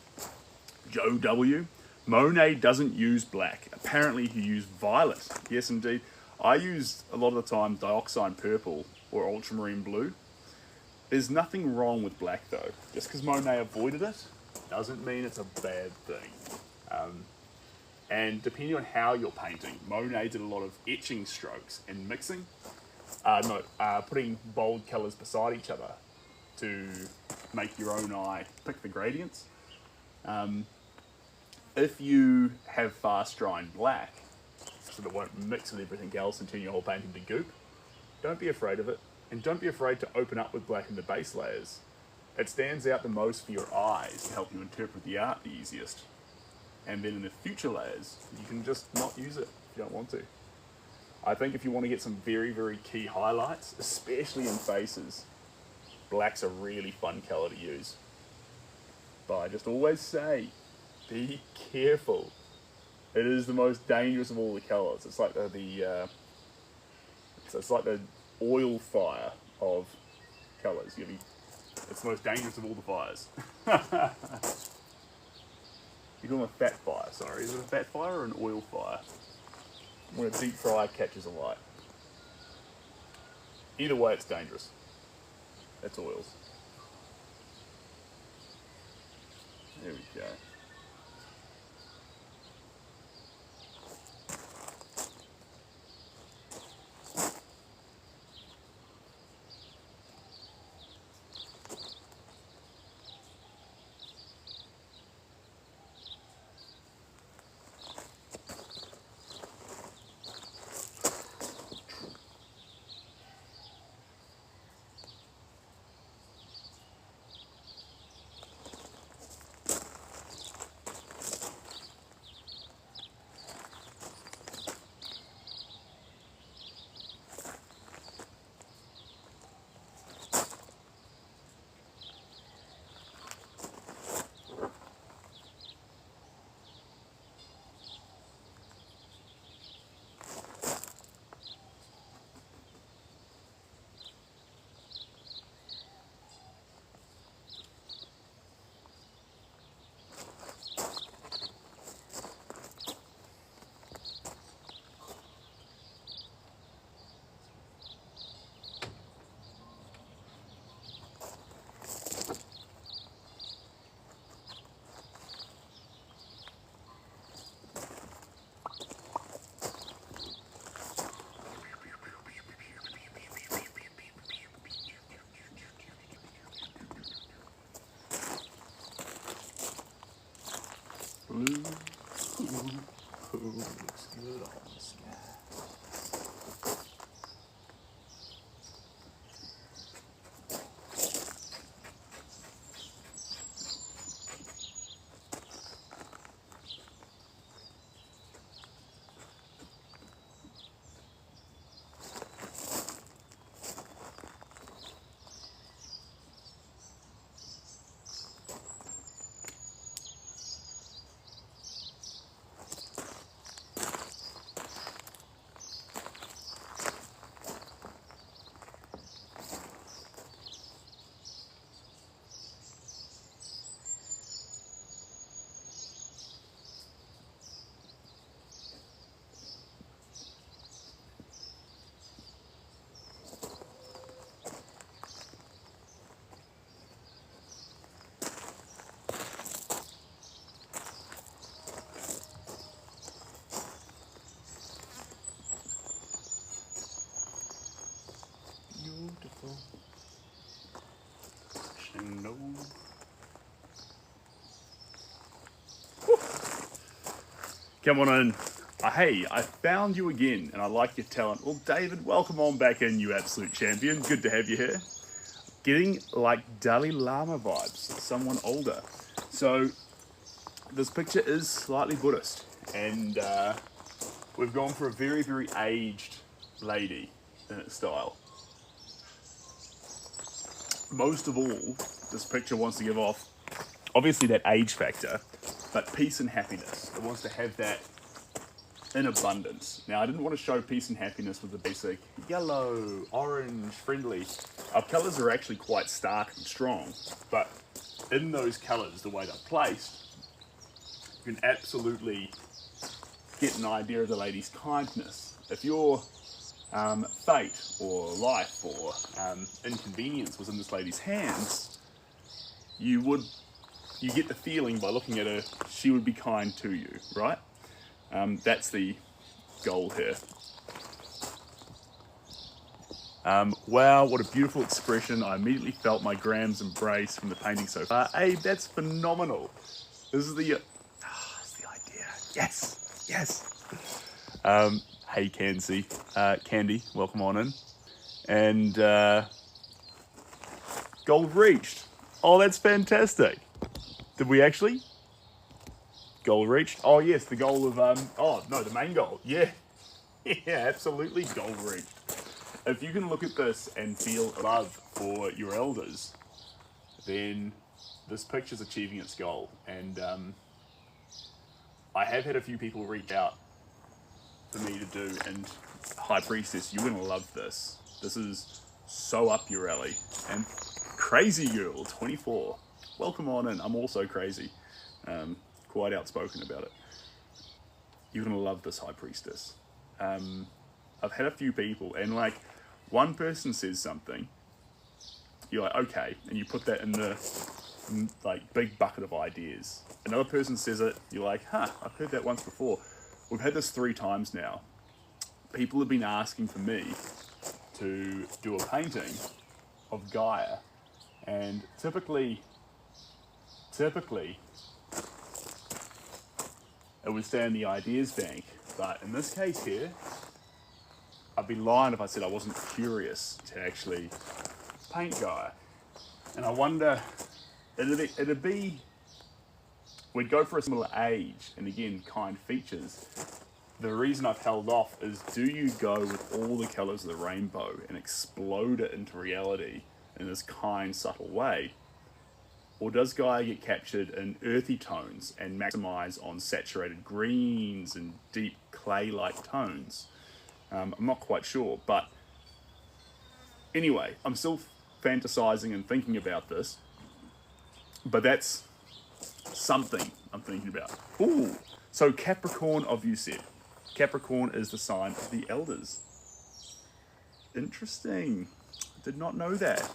Joe W. Monet doesn't use black. Apparently he used violet. Yes, indeed. I used a lot of the time dioxide purple or ultramarine blue. There's nothing wrong with black though. Just because Monet avoided it doesn't mean it's a bad thing. And depending on how you're painting, Monet did a lot of etching strokes and mixing. Putting bold colours beside each other to make your own eye pick the gradients. If you have fast drying black, so that it won't mix with everything else and turn your whole painting to goop. Don't be afraid of it, and don't be afraid to open up with black in the base layers. It stands out the most for your eyes to help you interpret the art the easiest. And then in the future layers, you can just not use it if you don't want to. I think if you want to get some very, very key highlights, especially in faces, black's a really fun colour to use. But I just always say, be careful. It is the most dangerous of all the colours. It's like it's like the oil fire of colours. It's the most dangerous of all the fires. You're doing a fat fire, sorry. Is it a fat fire or an oil fire? When a deep fry catches a light. Either way, it's dangerous. That's oils. There we go. Blue, looks good on the sky. Beautiful. No. Come on in. Hey, I found you again, and I like your talent. Well, David, welcome on back in, you absolute champion. Good to have you here. Getting like Dalai Lama vibes, someone older. So, this picture is slightly Buddhist, and we've gone for a very, very aged lady in its style. Most of all, this picture wants to give off, obviously, that age factor, but peace and happiness. It wants to have that in abundance. Now, I didn't want to show peace and happiness with the basic yellow, orange, friendly. Our colours are actually quite stark and strong, but in those colours, the way they're placed, you can absolutely get an idea of the lady's kindness. If your fate or life or inconvenience was in this lady's hands, you get the feeling by looking at her, she would be kind to you, right? That's the goal here. Wow, what a beautiful expression. I immediately felt my Graham's embrace from the painting so far. Hey, that's phenomenal. This is the idea. Yes, yes. Hey, Candy, welcome on in. And goal reached. Oh, that's fantastic. Did we actually? Goal reached? Oh, yes, the goal of, the main goal. Yeah, yeah, absolutely, goal reached. If you can look at this and feel love for your elders, then this picture's achieving its goal. And I have had a few people reach out for me to do, and High Priestess, you're going to love this. This is so up your alley. And Crazy Girl, 24. Welcome on in. I'm also crazy. Quite outspoken about it. You're going to love this High Priestess. I've had a few people, and like, one person says something, you're like, okay, and you put that in the like big bucket of ideas. Another person says it, you're like, huh, I've heard that once before. We've had this 3 times now. People have been asking for me to do a painting of Gaia, and typically it would stay in the ideas bank, but in this case here, I'd be lying if I said I wasn't curious to actually paint Gaia. And I wonder, we'd go for a similar age, and again, kind features. The reason I've held off is, do you go with all the colours of the rainbow and explode it into reality in this kind, subtle way? Or does Gaia get captured in earthy tones and maximise on saturated greens and deep clay-like tones? I'm not quite sure, but anyway, I'm still fantasizing and thinking about this, but that's something I'm thinking about. Ooh, so Capricorn of you said. Capricorn is the sign of the elders. Interesting. Did not know that.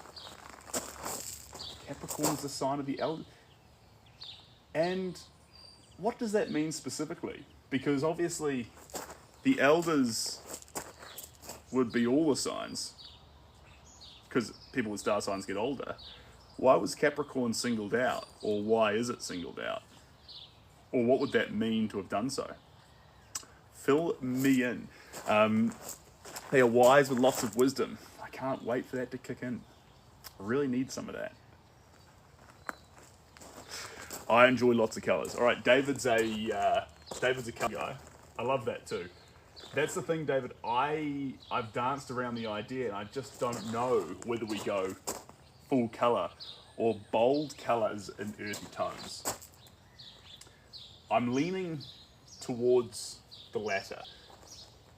Capricorn is the sign of the elders. And what does that mean specifically? Because obviously the elders would be all the signs, because people with star signs get older. Why was Capricorn singled out? Or why is it singled out? Or what would that mean to have done so? Fill me in. They are wise with lots of wisdom. I can't wait for that to kick in. I really need some of that. I enjoy lots of colours. All right, David's a colour guy. I love that too. That's the thing, David. I've danced around the idea, and I just don't know whether we go full colour or bold colours in earthy tones. I'm leaning towards the latter.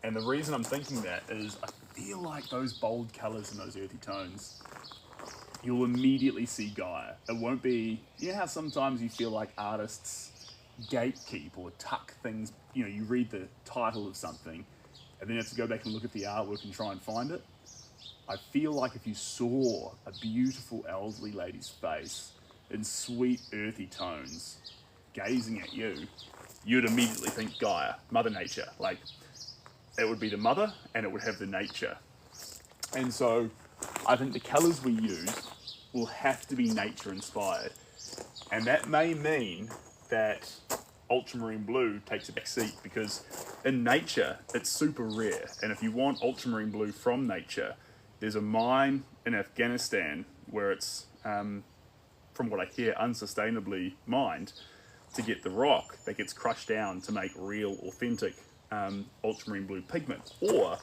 And the reason I'm thinking that is I feel like those bold colours and those earthy tones, you'll immediately see Gaia. It won't be, you know how sometimes you feel like artists gatekeep or tuck things, you know, you read the title of something and then you have to go back and look at the artwork and try and find it. I feel like if you saw a beautiful elderly lady's face in sweet earthy tones gazing at you, you'd immediately think Gaia, Mother Nature. Like, it would be the mother and it would have the nature. And so I think the colours we use will have to be nature inspired. And that may mean that ultramarine blue takes a back seat, because in nature it's super rare. And if you want ultramarine blue from nature, there's a mine in Afghanistan where it's, from what I hear, unsustainably mined to get the rock that gets crushed down to make real, authentic ultramarine blue pigment. Or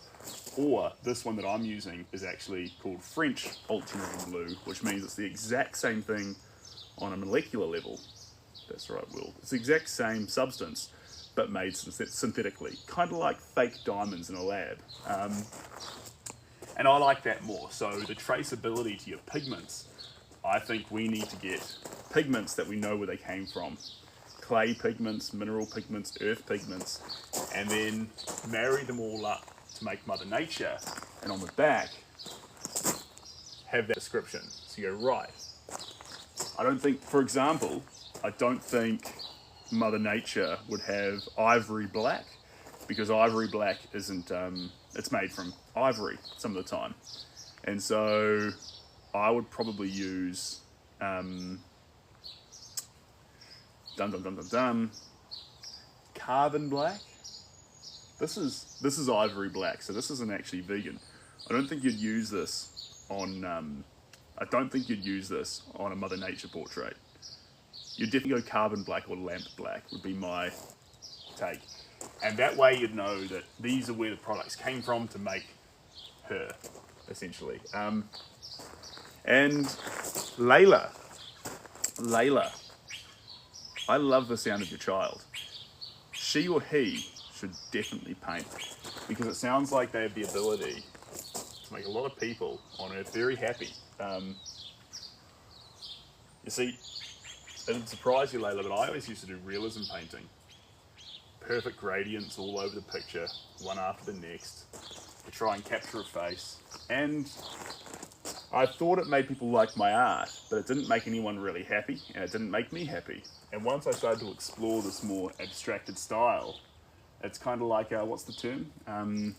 this one that I'm using is actually called French ultramarine blue, which means it's the exact same thing on a molecular level. That's right, Will. It's the exact same substance, but made synthetically. Kind of like fake diamonds in a lab. And I like that more. So the traceability to your pigments, I think we need to get pigments that we know where they came from. Clay pigments, mineral pigments, earth pigments, and then marry them all up to make Mother Nature. And on the back, have that description. So you go, right. I don't think, for example, I don't think Mother Nature would have ivory black, because ivory black isn't, it's made from ivory some of the time. And so I would probably use, carbon black, This is ivory black, so this isn't actually vegan. I don't think you'd use this on I don't think you'd use this on a Mother Nature portrait. You'd definitely go carbon black or lamp black would be my take. And that way you'd know that these are where the products came from to make her, essentially. And Layla, I love the sound of your child. She or he should definitely paint, because it sounds like they have the ability to make a lot of people on Earth very happy. You see, it'd surprise you, Layla, but I always used to do realism painting. Perfect gradients all over the picture, one after the next, to try and capture a face. And I thought it made people like my art, but it didn't make anyone really happy, and it didn't make me happy. And once I started to explore this more abstracted style, it's kind of like, what's the term?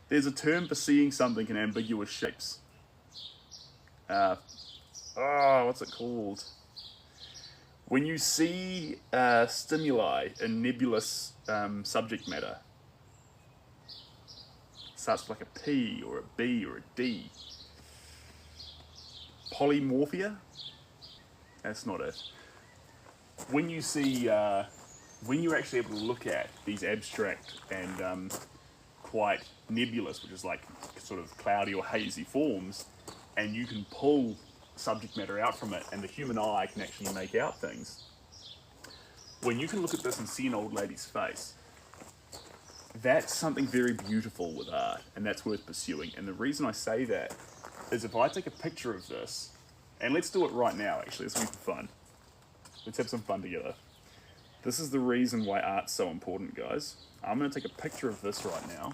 There's a term for seeing something in ambiguous shapes. What's it called? When you see stimuli in nebulous subject matter, starts with like a P or a B or a D. Polymorphia? That's not it. When you see, when you're actually able to look at these abstract and quite nebulous, which is like sort of cloudy or hazy forms, and you can pull subject matter out from it, and the human eye can actually make out things. When you can look at this and see an old lady's face, that's something very beautiful with art, and that's worth pursuing. And the reason I say that is if I take a picture of this, and let's do it right now actually, this will be fun. Let's have some fun together. This is the reason why art's so important, guys. I'm going to take a picture of this right now.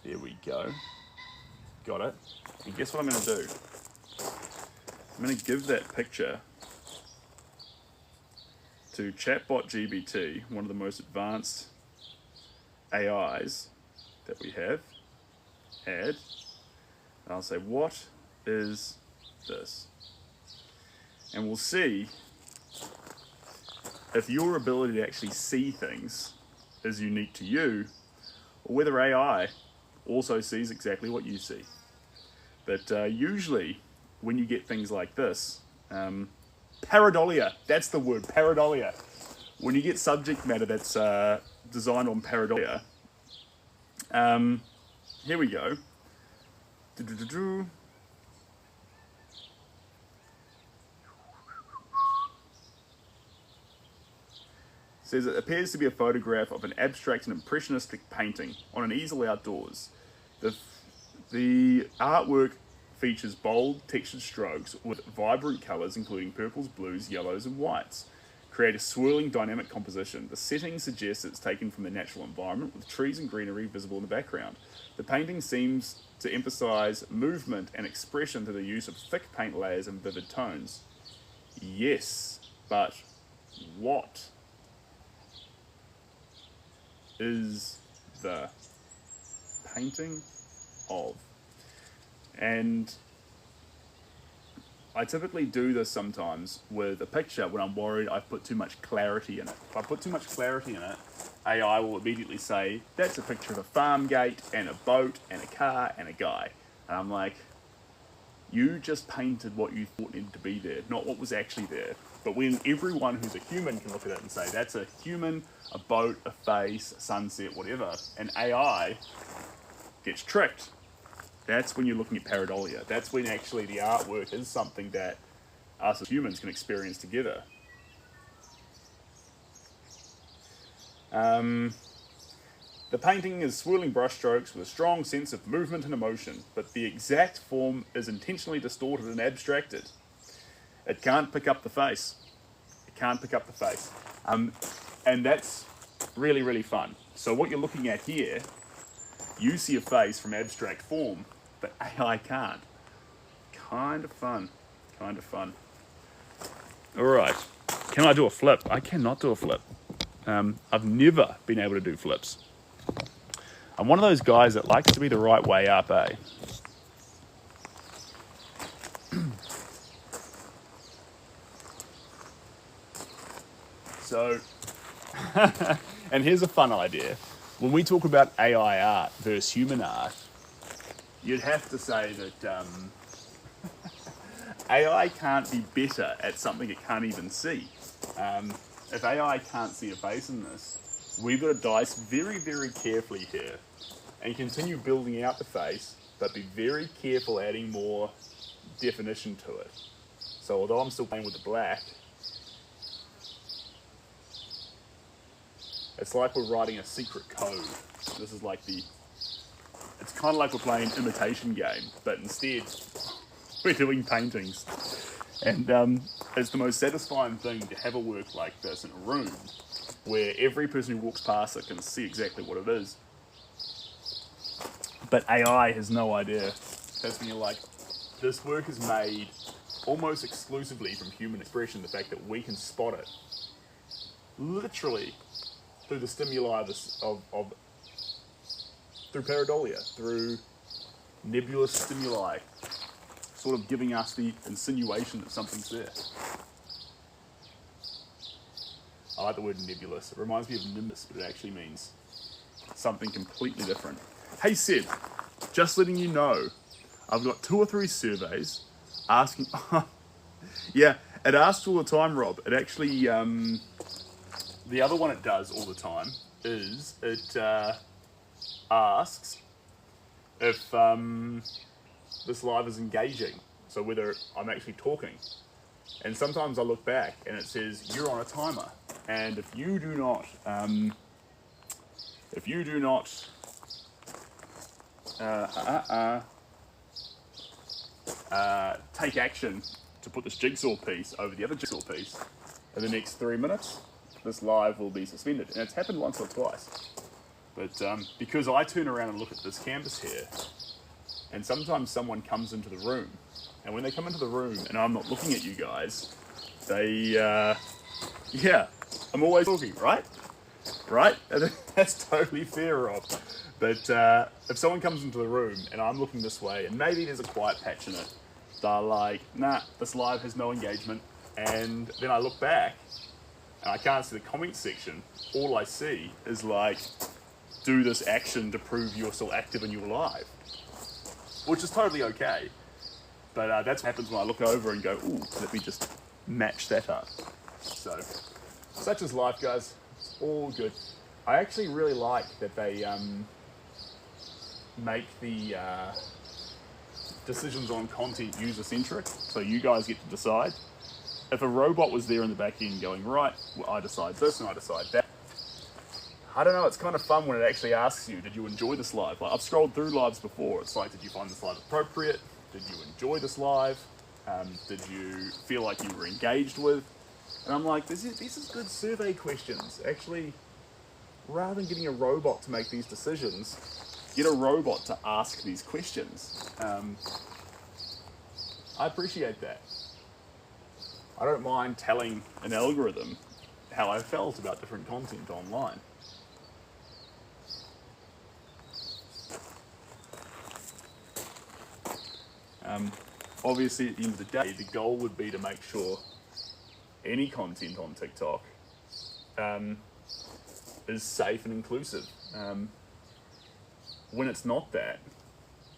There we go. Got it. And guess what I'm going to do? I'm going to give that picture to Chatbot GBT, one of the most advanced AIs that we have. Add. And I'll say, what is this? And we'll see if your ability to actually see things is unique to you, or whether AI also sees exactly what you see. But usually, when you get things like this, pareidolia, that's the word, pareidolia. When you get subject matter that's designed on pareidolia, here we go. Says it appears to be a photograph of an abstract and impressionistic painting on an easel outdoors. The artwork features bold textured strokes with vibrant colours including purples, blues, yellows and whites. Create a swirling dynamic composition. The setting suggests it's taken from the natural environment with trees and greenery visible in the background. The painting seems to emphasise movement and expression through the use of thick paint layers and vivid tones. Yes, but what is the painting of? And I typically do this sometimes with a picture when I'm worried I've put too much clarity in it. If I put too much clarity in it, AI will immediately say, that's a picture of a farm gate and a boat and a car and a guy. And I'm like, you just painted what you thought needed to be there, not what was actually there. But when everyone who's a human can look at it and say, that's a human, a boat, a face, a sunset, whatever, and AI gets tricked, that's when you're looking at pareidolia. That's when actually the artwork is something that us as humans can experience together. The painting is swirling brushstrokes with a strong sense of movement and emotion, but the exact form is intentionally distorted and abstracted. It can't pick up the face. It can't pick up the face. And that's really, really fun. So what you're looking at here, you see a face from abstract form, but AI can't. Kind of fun. Kind of fun. All right. Can I do a flip? I cannot do a flip. I've never been able to do flips. I'm one of those guys that likes to be the right way up, eh? So, and here's a fun idea. When we talk about AI art versus human art, you'd have to say that AI can't be better at something it can't even see. If AI can't see a face in this, we've got to dice very, very carefully here and continue building out the face, but be very careful adding more definition to it. So although I'm still playing with the black, it's like we're writing a secret code. This is like it's kind of like we're playing an imitation game, but instead we're doing paintings. And it's the most satisfying thing to have a work like this in a room where every person who walks past it can see exactly what it is. But AI has no idea. That's when you're like, this work is made almost exclusively from human expression, the fact that we can spot it literally through the stimuli of through pareidolia, through nebulous stimuli, sort of giving us the insinuation that something's there. I like the word nebulous. It reminds me of nimbus, but it actually means something completely different. Hey Sid, just letting you know, I've got 2 or 3 surveys asking... yeah, it asks all the time, Rob. It actually... the other one it does all the time is it asks if this live is engaging, so whether I'm actually talking. And sometimes I look back and it says, you're on a timer. And if you do not... take action to put this jigsaw piece over the other jigsaw piece in the next 3 minutes, this live will be suspended. And it's happened once or twice. But because I turn around and look at this canvas here, and sometimes someone comes into the room, and when they come into the room and I'm not looking at you guys, they, yeah, I'm always talking, right? Right? That's totally fair, Rob. But if someone comes into the room and I'm looking this way, and maybe there's a quiet patch in it, they're like, nah, this live has no engagement. And then I look back, and I can't see the comment section. All I see is like, do this action to prove you're still active in your live. Which is totally okay. But that's what happens when I look over and go, ooh, let me just match that up. So, such is life, guys. It's all good. I actually really like that they make the decisions on content user-centric, so you guys get to decide. If a robot was there in the back end going, right, well, I decide this and I decide that. I don't know, it's kind of fun when it actually asks you, did you enjoy this live? Like, I've scrolled through lives before. It's like, did you find this live appropriate? Did you enjoy this live? Did you feel like you were engaged with? And I'm like, these is good survey questions. Actually, rather than getting a robot to make these decisions, get a robot to ask these questions. I appreciate that. I don't mind telling an algorithm how I felt about different content online. Obviously, at the end of the day, the goal would be to make sure any content on TikTok is safe and inclusive. When it's not that,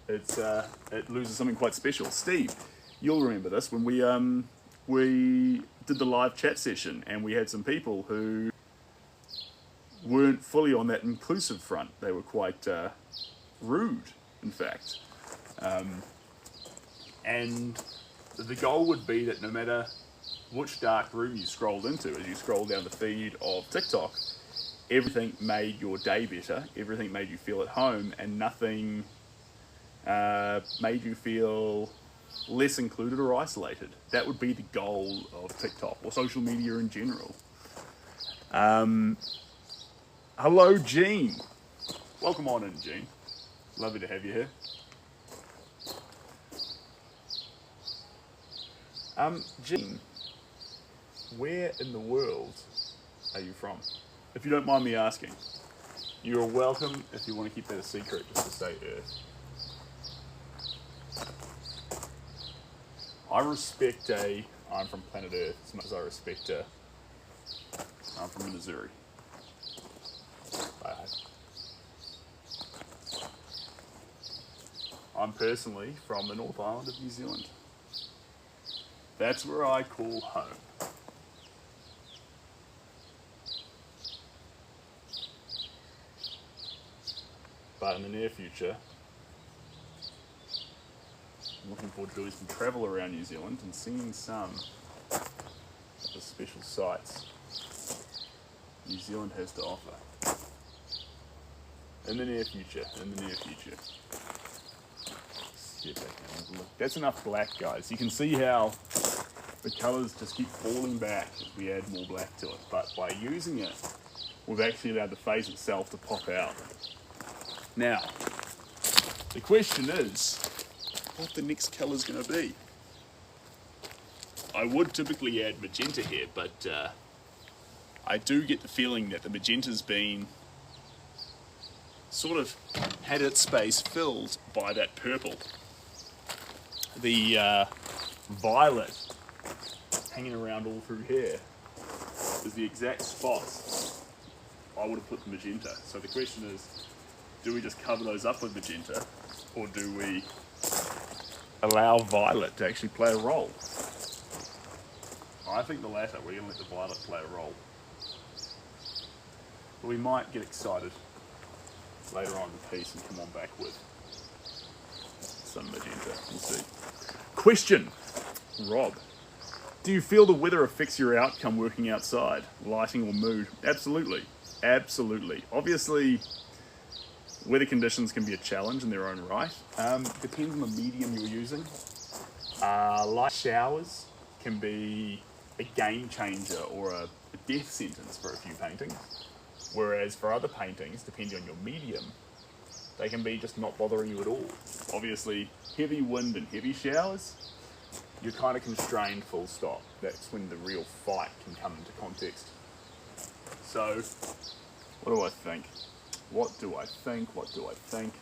it loses something quite special. Steve, you'll remember this when we did the live chat session and we had some people who weren't fully on that inclusive front. They were quite rude, in fact. And the goal would be that no matter which dark room you scrolled into, as you scroll down the feed of TikTok, everything made your day better, everything made you feel at home, and nothing made you feel less included or isolated. That would be the goal of TikTok, or social media in general. Hello, Gene. Welcome on in, Gene. Lovely to have you here. Gene, where in the world are you from? If you don't mind me asking. You're welcome if you want to keep that a secret, just to say Earth. I'm from planet Earth as much as I respect I'm from Missouri. I'm personally from the North Island of New Zealand. That's where I call home. But in the near future, I'm looking forward to doing some travel around New Zealand and seeing some of the special sights New Zealand has to offer. In the near future, Get back and have a look. That's enough black, guys. You can see how the colours just keep falling back as we add more black to it. But by using it, we've actually allowed the face itself to pop out. Now, the question is, what the next colour's going to be? I would typically add magenta here, but I do get the feeling that the magenta's been sort of had its space filled by that purple. The violet hanging around all through here is the exact spot I would have put the magenta. So the question is, do we just cover those up with magenta, or do we allow violet to actually play a role? I think the latter. We're going to let the violet play a role. But we might get excited later on in the piece and come on back with some magenta. We'll see. Question, Rob. Do you feel the weather affects your outcome working outside, lighting or mood? Absolutely. Absolutely. Obviously, weather conditions can be a challenge in their own right. Depends on the medium you're using. Light showers can be a game changer or a death sentence for a few paintings. Whereas for other paintings, depending on your medium, they can be just not bothering you at all. Obviously, heavy wind and heavy showers, you're kind of constrained, full stop. That's when the real fight can come into context. So, what do I think? What do I think?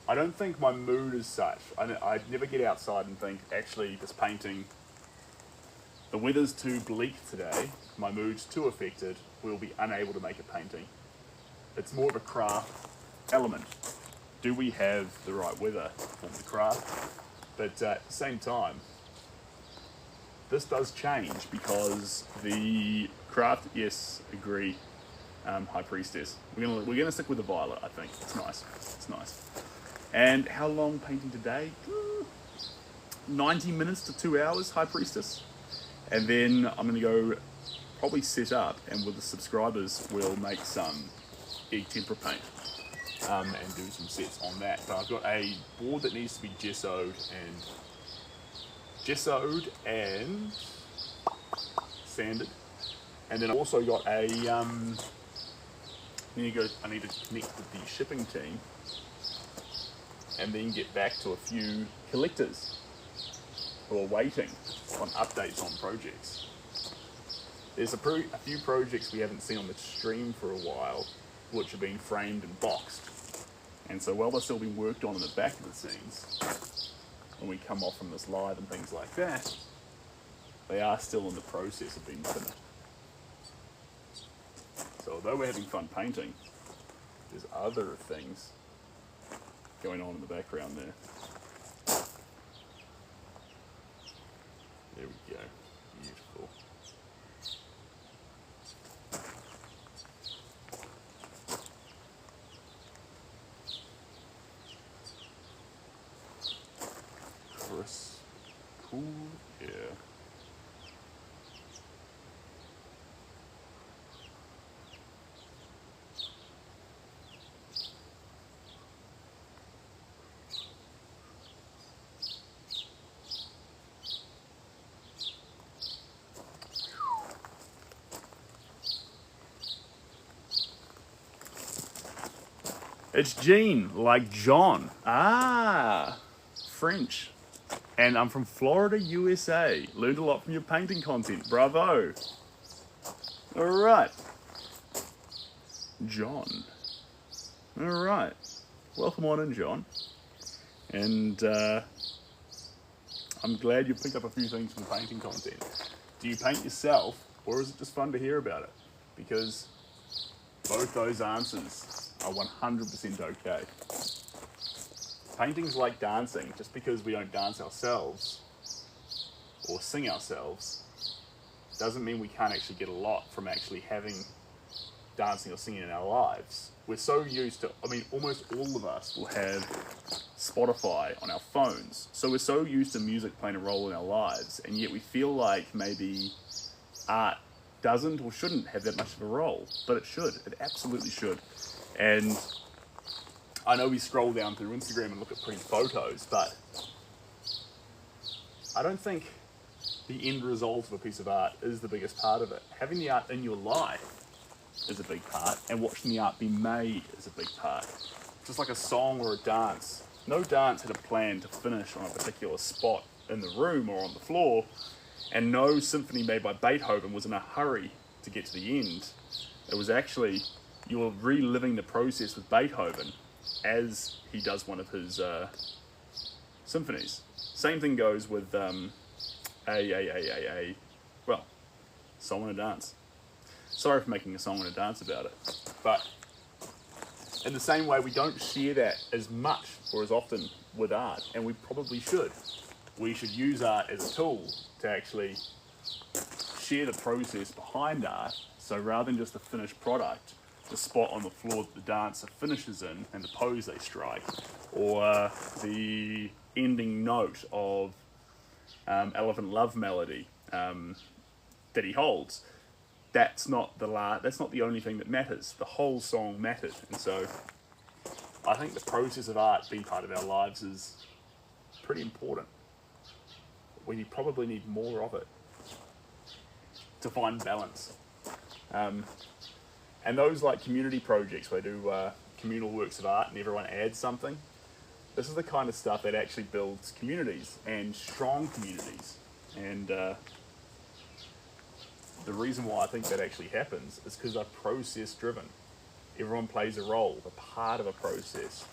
I don't think my mood is such. I'd never get outside and think, actually, this painting, the weather's too bleak today, my mood's too affected, we'll be unable to make a painting. It's more of a craft element. Do we have the right weather for the craft? But at the same time, this does change because the craft, yes, agree, High Priestess. We're gonna stick with the violet, I think. It's nice. And how long painting today? 90 minutes to 2 hours, High Priestess. And then I'm gonna go probably set up, and with the subscribers, we'll make some egg tempera paint and do some sets on that. But I've got a board that needs to be gessoed and sanded, and then I've also got a I need to connect with the shipping team and then get back to a few collectors who are waiting on updates on projects. There's a few projects we haven't seen on the stream for a while, which have been framed and boxed. And so while they're still being worked on in the back of the scenes, when we come off from this live and things like that, they are still in the process of being finished. So although we're having fun painting, there's other things going on in the background there. There we go. Beautiful. Crisp, cool air. It's Jean, like John. Ah, French. And I'm from Florida, USA. Learned a lot from your painting content. Bravo. All right. John. All right. Welcome on in, John. And I'm glad you picked up a few things from the painting content. Do you paint yourself, Or is it just fun to hear about it? Because both those answers are 100% okay. Painting's like dancing. Just because we don't dance ourselves or sing ourselves doesn't mean we can't actually get a lot from actually having dancing or singing in our lives. We're so used to, I mean, almost all of us will have Spotify on our phones. So we're so used to music playing a role in our lives, and yet we feel like maybe art doesn't or shouldn't have that much of a role. But it should. It absolutely should. And I know we scroll down through Instagram and look at pretty photos, but I don't think the end result of a piece of art is the biggest part of it. Having the art in your life is a big part, and watching the art be made is a big part. Just like a song or a dance. No dance had a plan to finish on a particular spot in the room or on the floor, and no symphony made by Beethoven was in a hurry to get to the end. It was actually, you were reliving the process with Beethoven as he does one of his symphonies. Same thing goes with well, song and a dance. Sorry for making a song and a dance about it, but in the same way, we don't share that as much or as often with art, and we probably should. We should use art as a tool to actually share the process behind art. So rather than just the finished product, the spot on the floor that the dancer finishes in and the pose they strike, or the ending note of Elephant Love Melody that he holds. That's not the only thing that matters. The whole song mattered. And so I think the process of art being part of our lives is pretty important. We probably need more of it to find balance. And those like community projects where they do communal works of art and everyone adds something, this is the kind of stuff that actually builds communities and strong communities. And the reason why I think that actually happens is because they're process driven. Everyone plays a role, they're part of a process.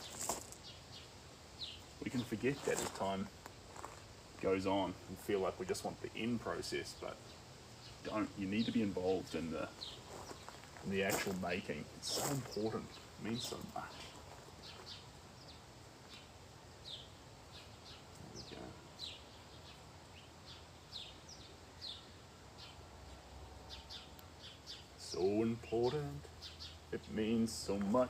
We can forget that as time goes on and feel like we just want the end process, but don't. You need to be involved in the actual making. It's so important. It means so much. There we go. So important. It means so much.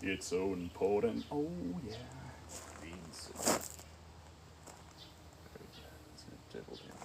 It's so important. Oh yeah. It means so much. There we go. It's going to double down there.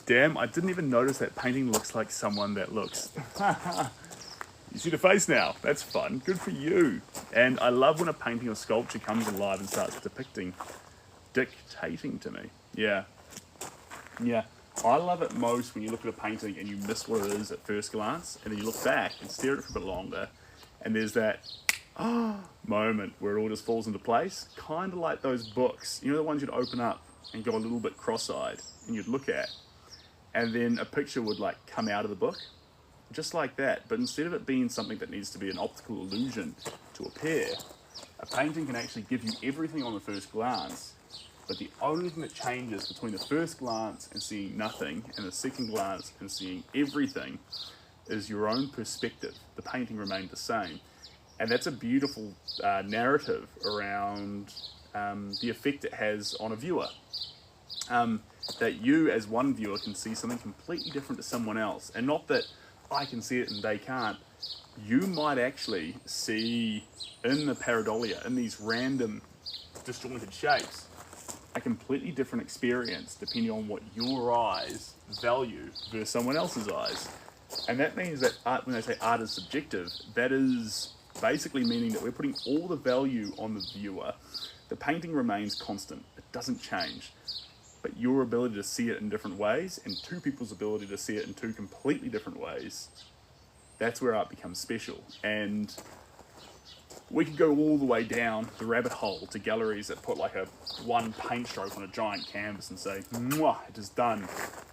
Damn, I didn't even notice that painting looks like someone that looks. You see the face now? That's fun. Good for you. And I love when a painting or sculpture comes alive and starts dictating to me. Yeah. I love it most when you look at a painting and you miss what it is at first glance, and then you look back and stare at it for a bit longer, and there's that moment where it all just falls into place. Kind of like those books. You know, the ones you'd open up and go a little bit cross-eyed and you'd look at, and then a picture would like come out of the book, just like that. But instead of it being something that needs to be an optical illusion to appear, a painting can actually give you everything on the first glance, but the only thing that changes between the first glance and seeing nothing and the second glance and seeing everything is your own perspective. The painting remained the same. And that's a beautiful narrative around the effect it has on a viewer. That you as one viewer can see something completely different to someone else, and not that I can see it and they can't. You might actually see in the pareidolia, in these random disjointed shapes, a completely different experience depending on what your eyes value versus someone else's eyes. And that means that art, when they say art is subjective, that is basically meaning that we're putting all the value on the viewer. The painting remains constant, it doesn't change. but your ability to see it in different ways and two people's ability to see it in two completely different ways, that's where art becomes special. And we could go all the way down the rabbit hole to galleries that put like a one paint stroke on a giant canvas and say, "Mwah, it is done,"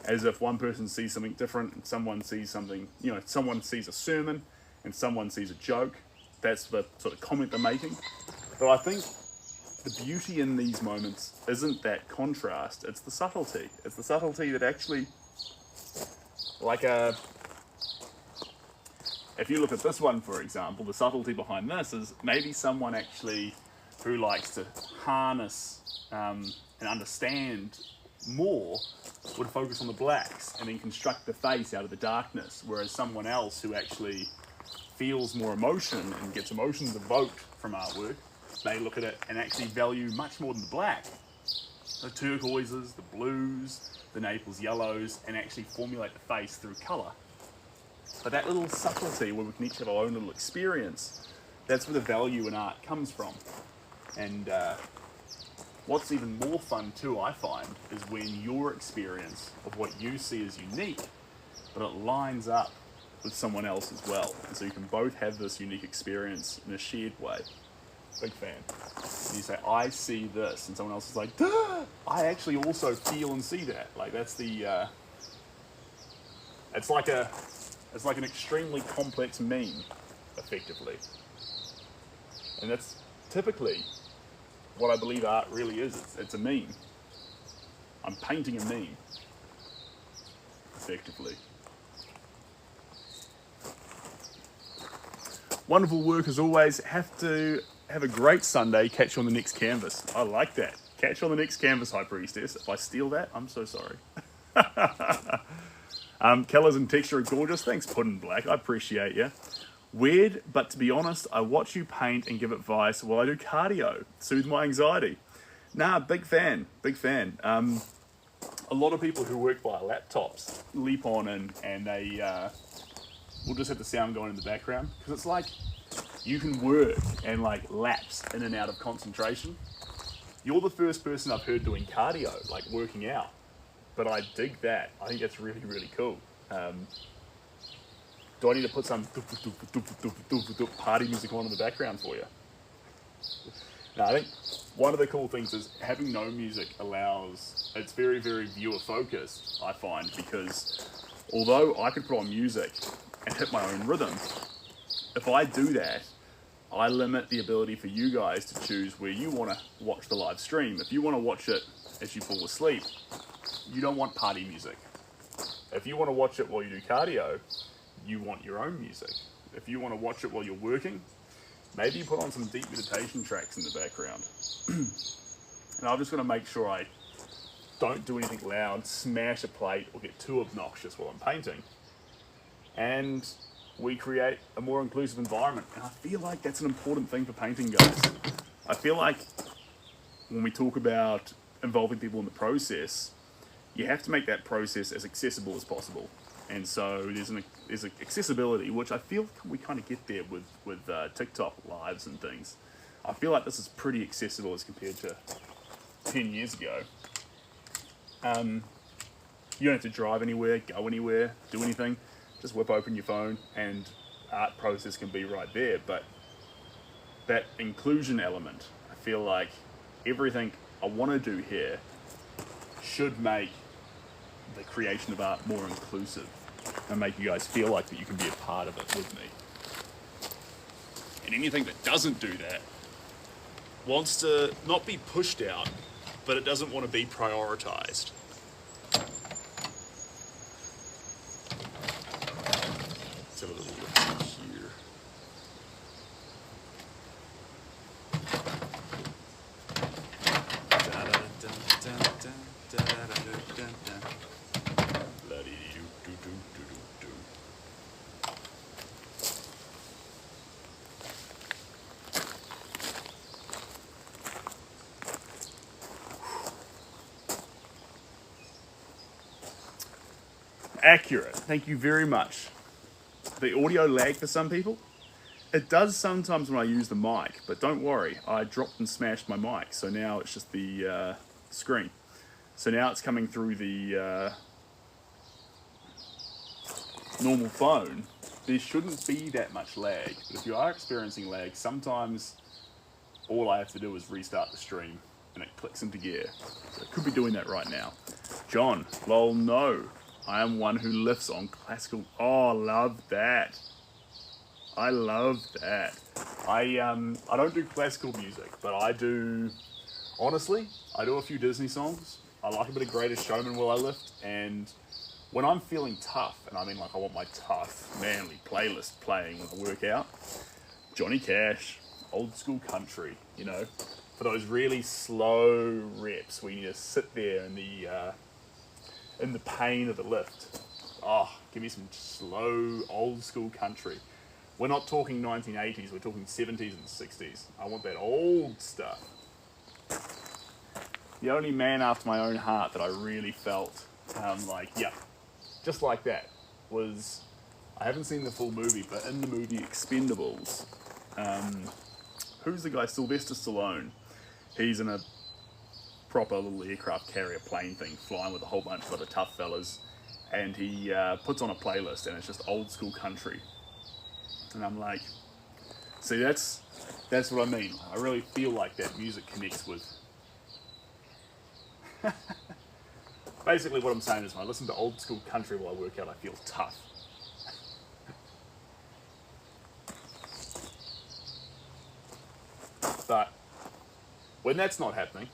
as if one person sees something different and someone sees something, someone sees a sermon and someone sees a joke. That's the sort of comment they're making. But I think the beauty in these moments isn't that contrast, it's the subtlety. It's the subtlety that actually, if you look at this one, for example, the subtlety behind this is maybe someone actually who likes to harness and understand more would focus on the blacks and then construct the face out of the darkness, whereas someone else who actually feels more emotion and gets emotions evoked from artwork may look at it and actually value much more than the black, the turquoises, the blues, the Naples yellows, and actually formulate the face through colour. But that little subtlety where we can each have our own little experience, that's where the value in art comes from. And what's even more fun too, I find, is when your experience of what you see is unique, but it lines up with someone else as well. And so you can both have this unique experience in a shared way. Big fan. And you say, I see this, and someone else is like, duh! I actually also feel and see that. Like that's the, it's like an extremely complex meme, effectively. And that's typically what I believe art really is. It's a meme. I'm painting a meme, effectively. Wonderful work as always. Have a great Sunday. Catch you on the next canvas. I like that. Catch you on the next canvas, High Priestess. If I steal that, I'm so sorry. Colours and texture are gorgeous. Thanks, Puddin' Black. I appreciate you. Weird, but to be honest, I watch you paint and give advice while I do cardio. Soothe my anxiety. Nah, big fan. Big fan. A lot of people who work via laptops leap on and they will just have the sound going in the background because it's like you can work and like lapse in and out of concentration. You're the first person I've heard doing cardio, like working out. But I dig that. I think that's really, really cool. Do I need to put some party music on in the background for you? No, I think one of the cool things is having no music allows, it's very, very viewer focused, I find, because although I could put on music and hit my own rhythm, if I do that, I limit the ability for you guys to choose where you want to watch the live stream. If you want to watch it as you fall asleep, you don't want party music. If you want to watch it while you do cardio, you want your own music. If you want to watch it while you're working, maybe you put on some deep meditation tracks in the background. And I'm just going to make sure I don't do anything loud, smash a plate, or get too obnoxious while I'm painting. And we create a more inclusive environment. And I feel like that's an important thing for painting, guys. I feel like when we talk about involving people in the process, you have to make that process as accessible as possible. And so there's an accessibility, which I feel we kind of get there with TikTok lives and things. I feel like this is pretty accessible as compared to 10 years ago. You don't have to drive anywhere, go anywhere, do anything. Just whip open your phone and art process can be right there. But that inclusion element, I feel like everything I want to do here should make the creation of art more inclusive and make you guys feel like that you can be a part of it with me. And anything that doesn't do that wants to not be pushed out, but it doesn't want to be prioritized. Let's have a little look here. Accurate. Thank you very much. The audio lag for some people, it does sometimes when I use the mic, but don't worry, I dropped and smashed my mic, so now it's just the screen. So now it's coming through the normal phone. There shouldn't be that much lag, but if you are experiencing lag, sometimes all I have to do is restart the stream and it clicks into gear. So it could be doing that right now. John, lol, no. I am one who lifts on classical. Oh, love that. I love that. I don't do classical music, but I do, honestly, I do a few Disney songs. I like a bit of Greatest Showman while I lift, and when I'm feeling tough, and I mean like I want my tough, manly playlist playing when I work out, Johnny Cash, old school country, you know, for those really slow reps where you need to sit there in the pain of the lift. Oh, give me some slow, old school country. We're not talking 1980s, we're talking 70s and 60s. I want that old stuff. The only man after my own heart that I really felt just like that was, I haven't seen the full movie, but in the movie Expendables, who's the guy? Sylvester Stallone. He's in a proper little aircraft carrier plane thing, flying with a whole bunch of other tough fellas, and he puts on a playlist, and it's just old school country. And I'm like, see, that's what I mean. I really feel like that music connects with. Basically what I'm saying is when I listen to old school country while I work out, I feel tough. But when that's not happening,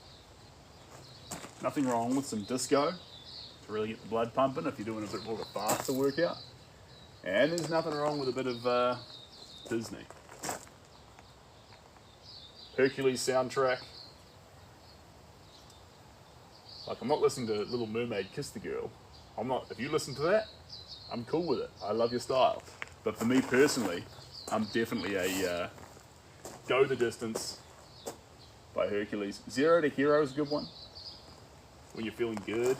nothing wrong with some disco to really get the blood pumping if you're doing a bit more of a faster workout. And there's nothing wrong with a bit of Disney. Hercules soundtrack. Like, I'm not listening to Little Mermaid Kiss the Girl. If you listen to that, I'm cool with it. I love your style. But for me personally, I'm definitely a Go the Distance by Hercules. Zero to Hero is a good one when you're feeling good.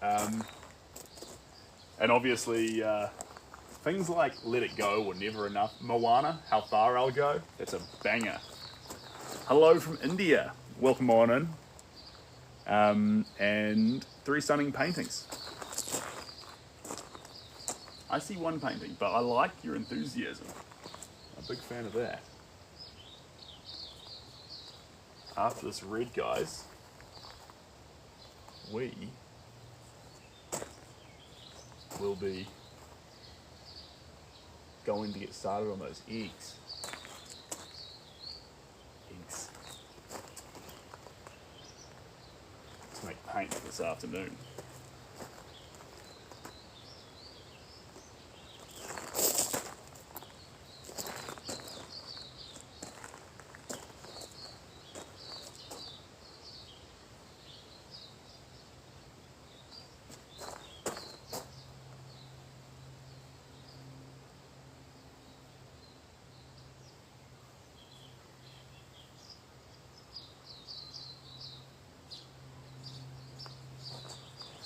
And obviously, things like Let It Go or Never Enough. Moana, How Far I'll Go. That's a banger. Hello from India. Welcome on in. And 3 stunning paintings. I see one painting, but I like your enthusiasm. I'm a big fan of that. After this red, guys, we will be going to get started on those eggs. To make paint this afternoon.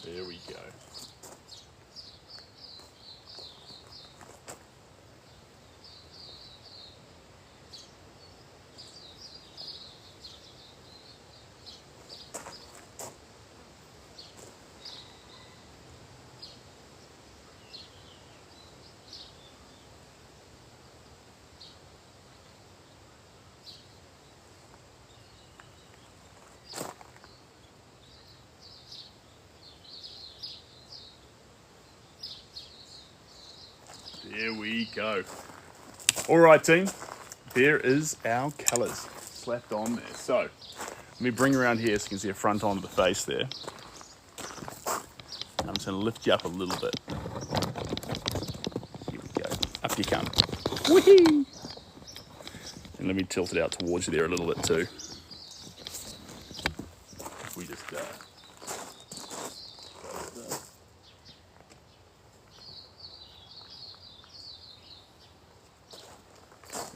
There we go. There we go. All right, team. There is our colours slapped on there. So, let me bring around here so you can see a front on of the face there. I'm just going to lift you up a little bit. Here we go. Up you come. Whee! And let me tilt it out towards you there a little bit too. If we just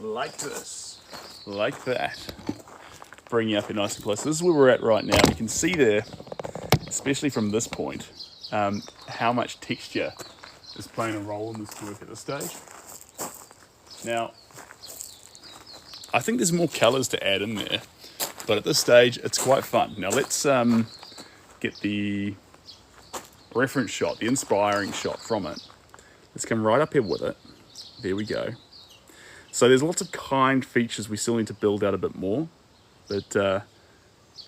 like this, like that. Bring you up here nice and close. This is where we're at right now. You can see there, especially from this point, how much texture is playing a role in this work at this stage. Now, I think there's more colours to add in there, but at this stage, it's quite fun. Now let's get the reference shot, the inspiring shot from it. Let's come right up here with it. There we go. So there's lots of kind features we still need to build out a bit more. But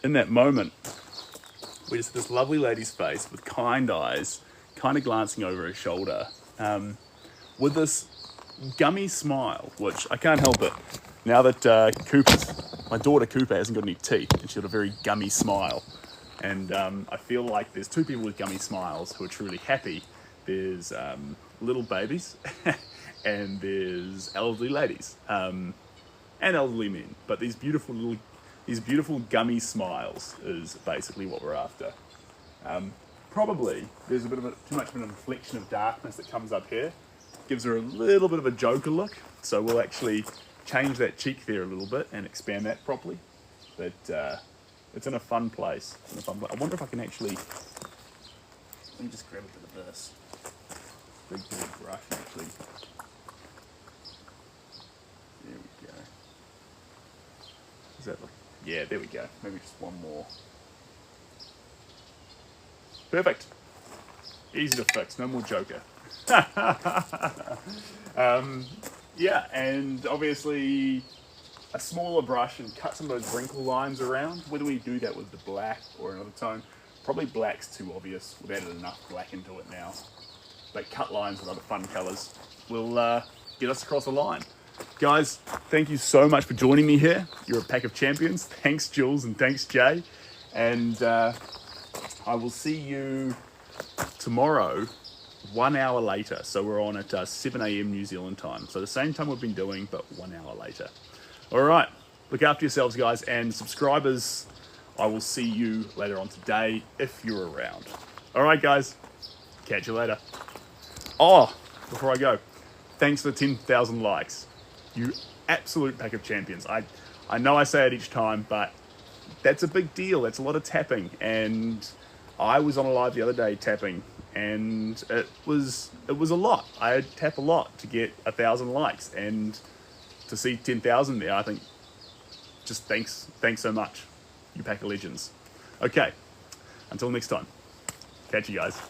in that moment, we just this lovely lady's face with kind eyes, kind of glancing over her shoulder, with this gummy smile, which I can't help it. Now that my daughter Cooper hasn't got any teeth, and she's got a very gummy smile. And I feel like there's two people with gummy smiles who are truly happy. There's little babies and there's elderly ladies and elderly men. But these beautiful gummy smiles is basically what we're after. Probably there's too much of an inflection of darkness that comes up here. Gives her a little bit of a Joker look. So we'll actually change that cheek there a little bit and expand that properly. But it's in a fun place. I wonder if I can actually, let me just grab a bit of this. Big brush actually. There we go. Is that like, yeah, there we go. Maybe just one more. Perfect. Easy to fix, no more Joker. Yeah, and obviously a smaller brush and cut some of those wrinkle lines around. Whether we do that with the black or another tone, probably black's too obvious. We've added enough black into it now. But cut lines with other fun colours will get us across the line. Guys, thank you so much for joining me here. You're a pack of champions. Thanks, Jules, and thanks, Jay. And I will see you tomorrow, 1 hour later. So we're on at 7 a.m. New Zealand time. So the same time we've been doing, but 1 hour later. All right, look after yourselves, guys, and subscribers. I will see you later on today if you're around. All right, guys, catch you later. Oh, before I go, thanks for the 10,000 likes. You absolute pack of champions. I know I say it each time, but that's a big deal. That's a lot of tapping. And I was on a live the other day tapping, and it was a lot. I had to tap a lot to get 1,000 likes, and to see 10,000 there, I think just thanks so much, you pack of legends. Okay, until next time, catch you guys.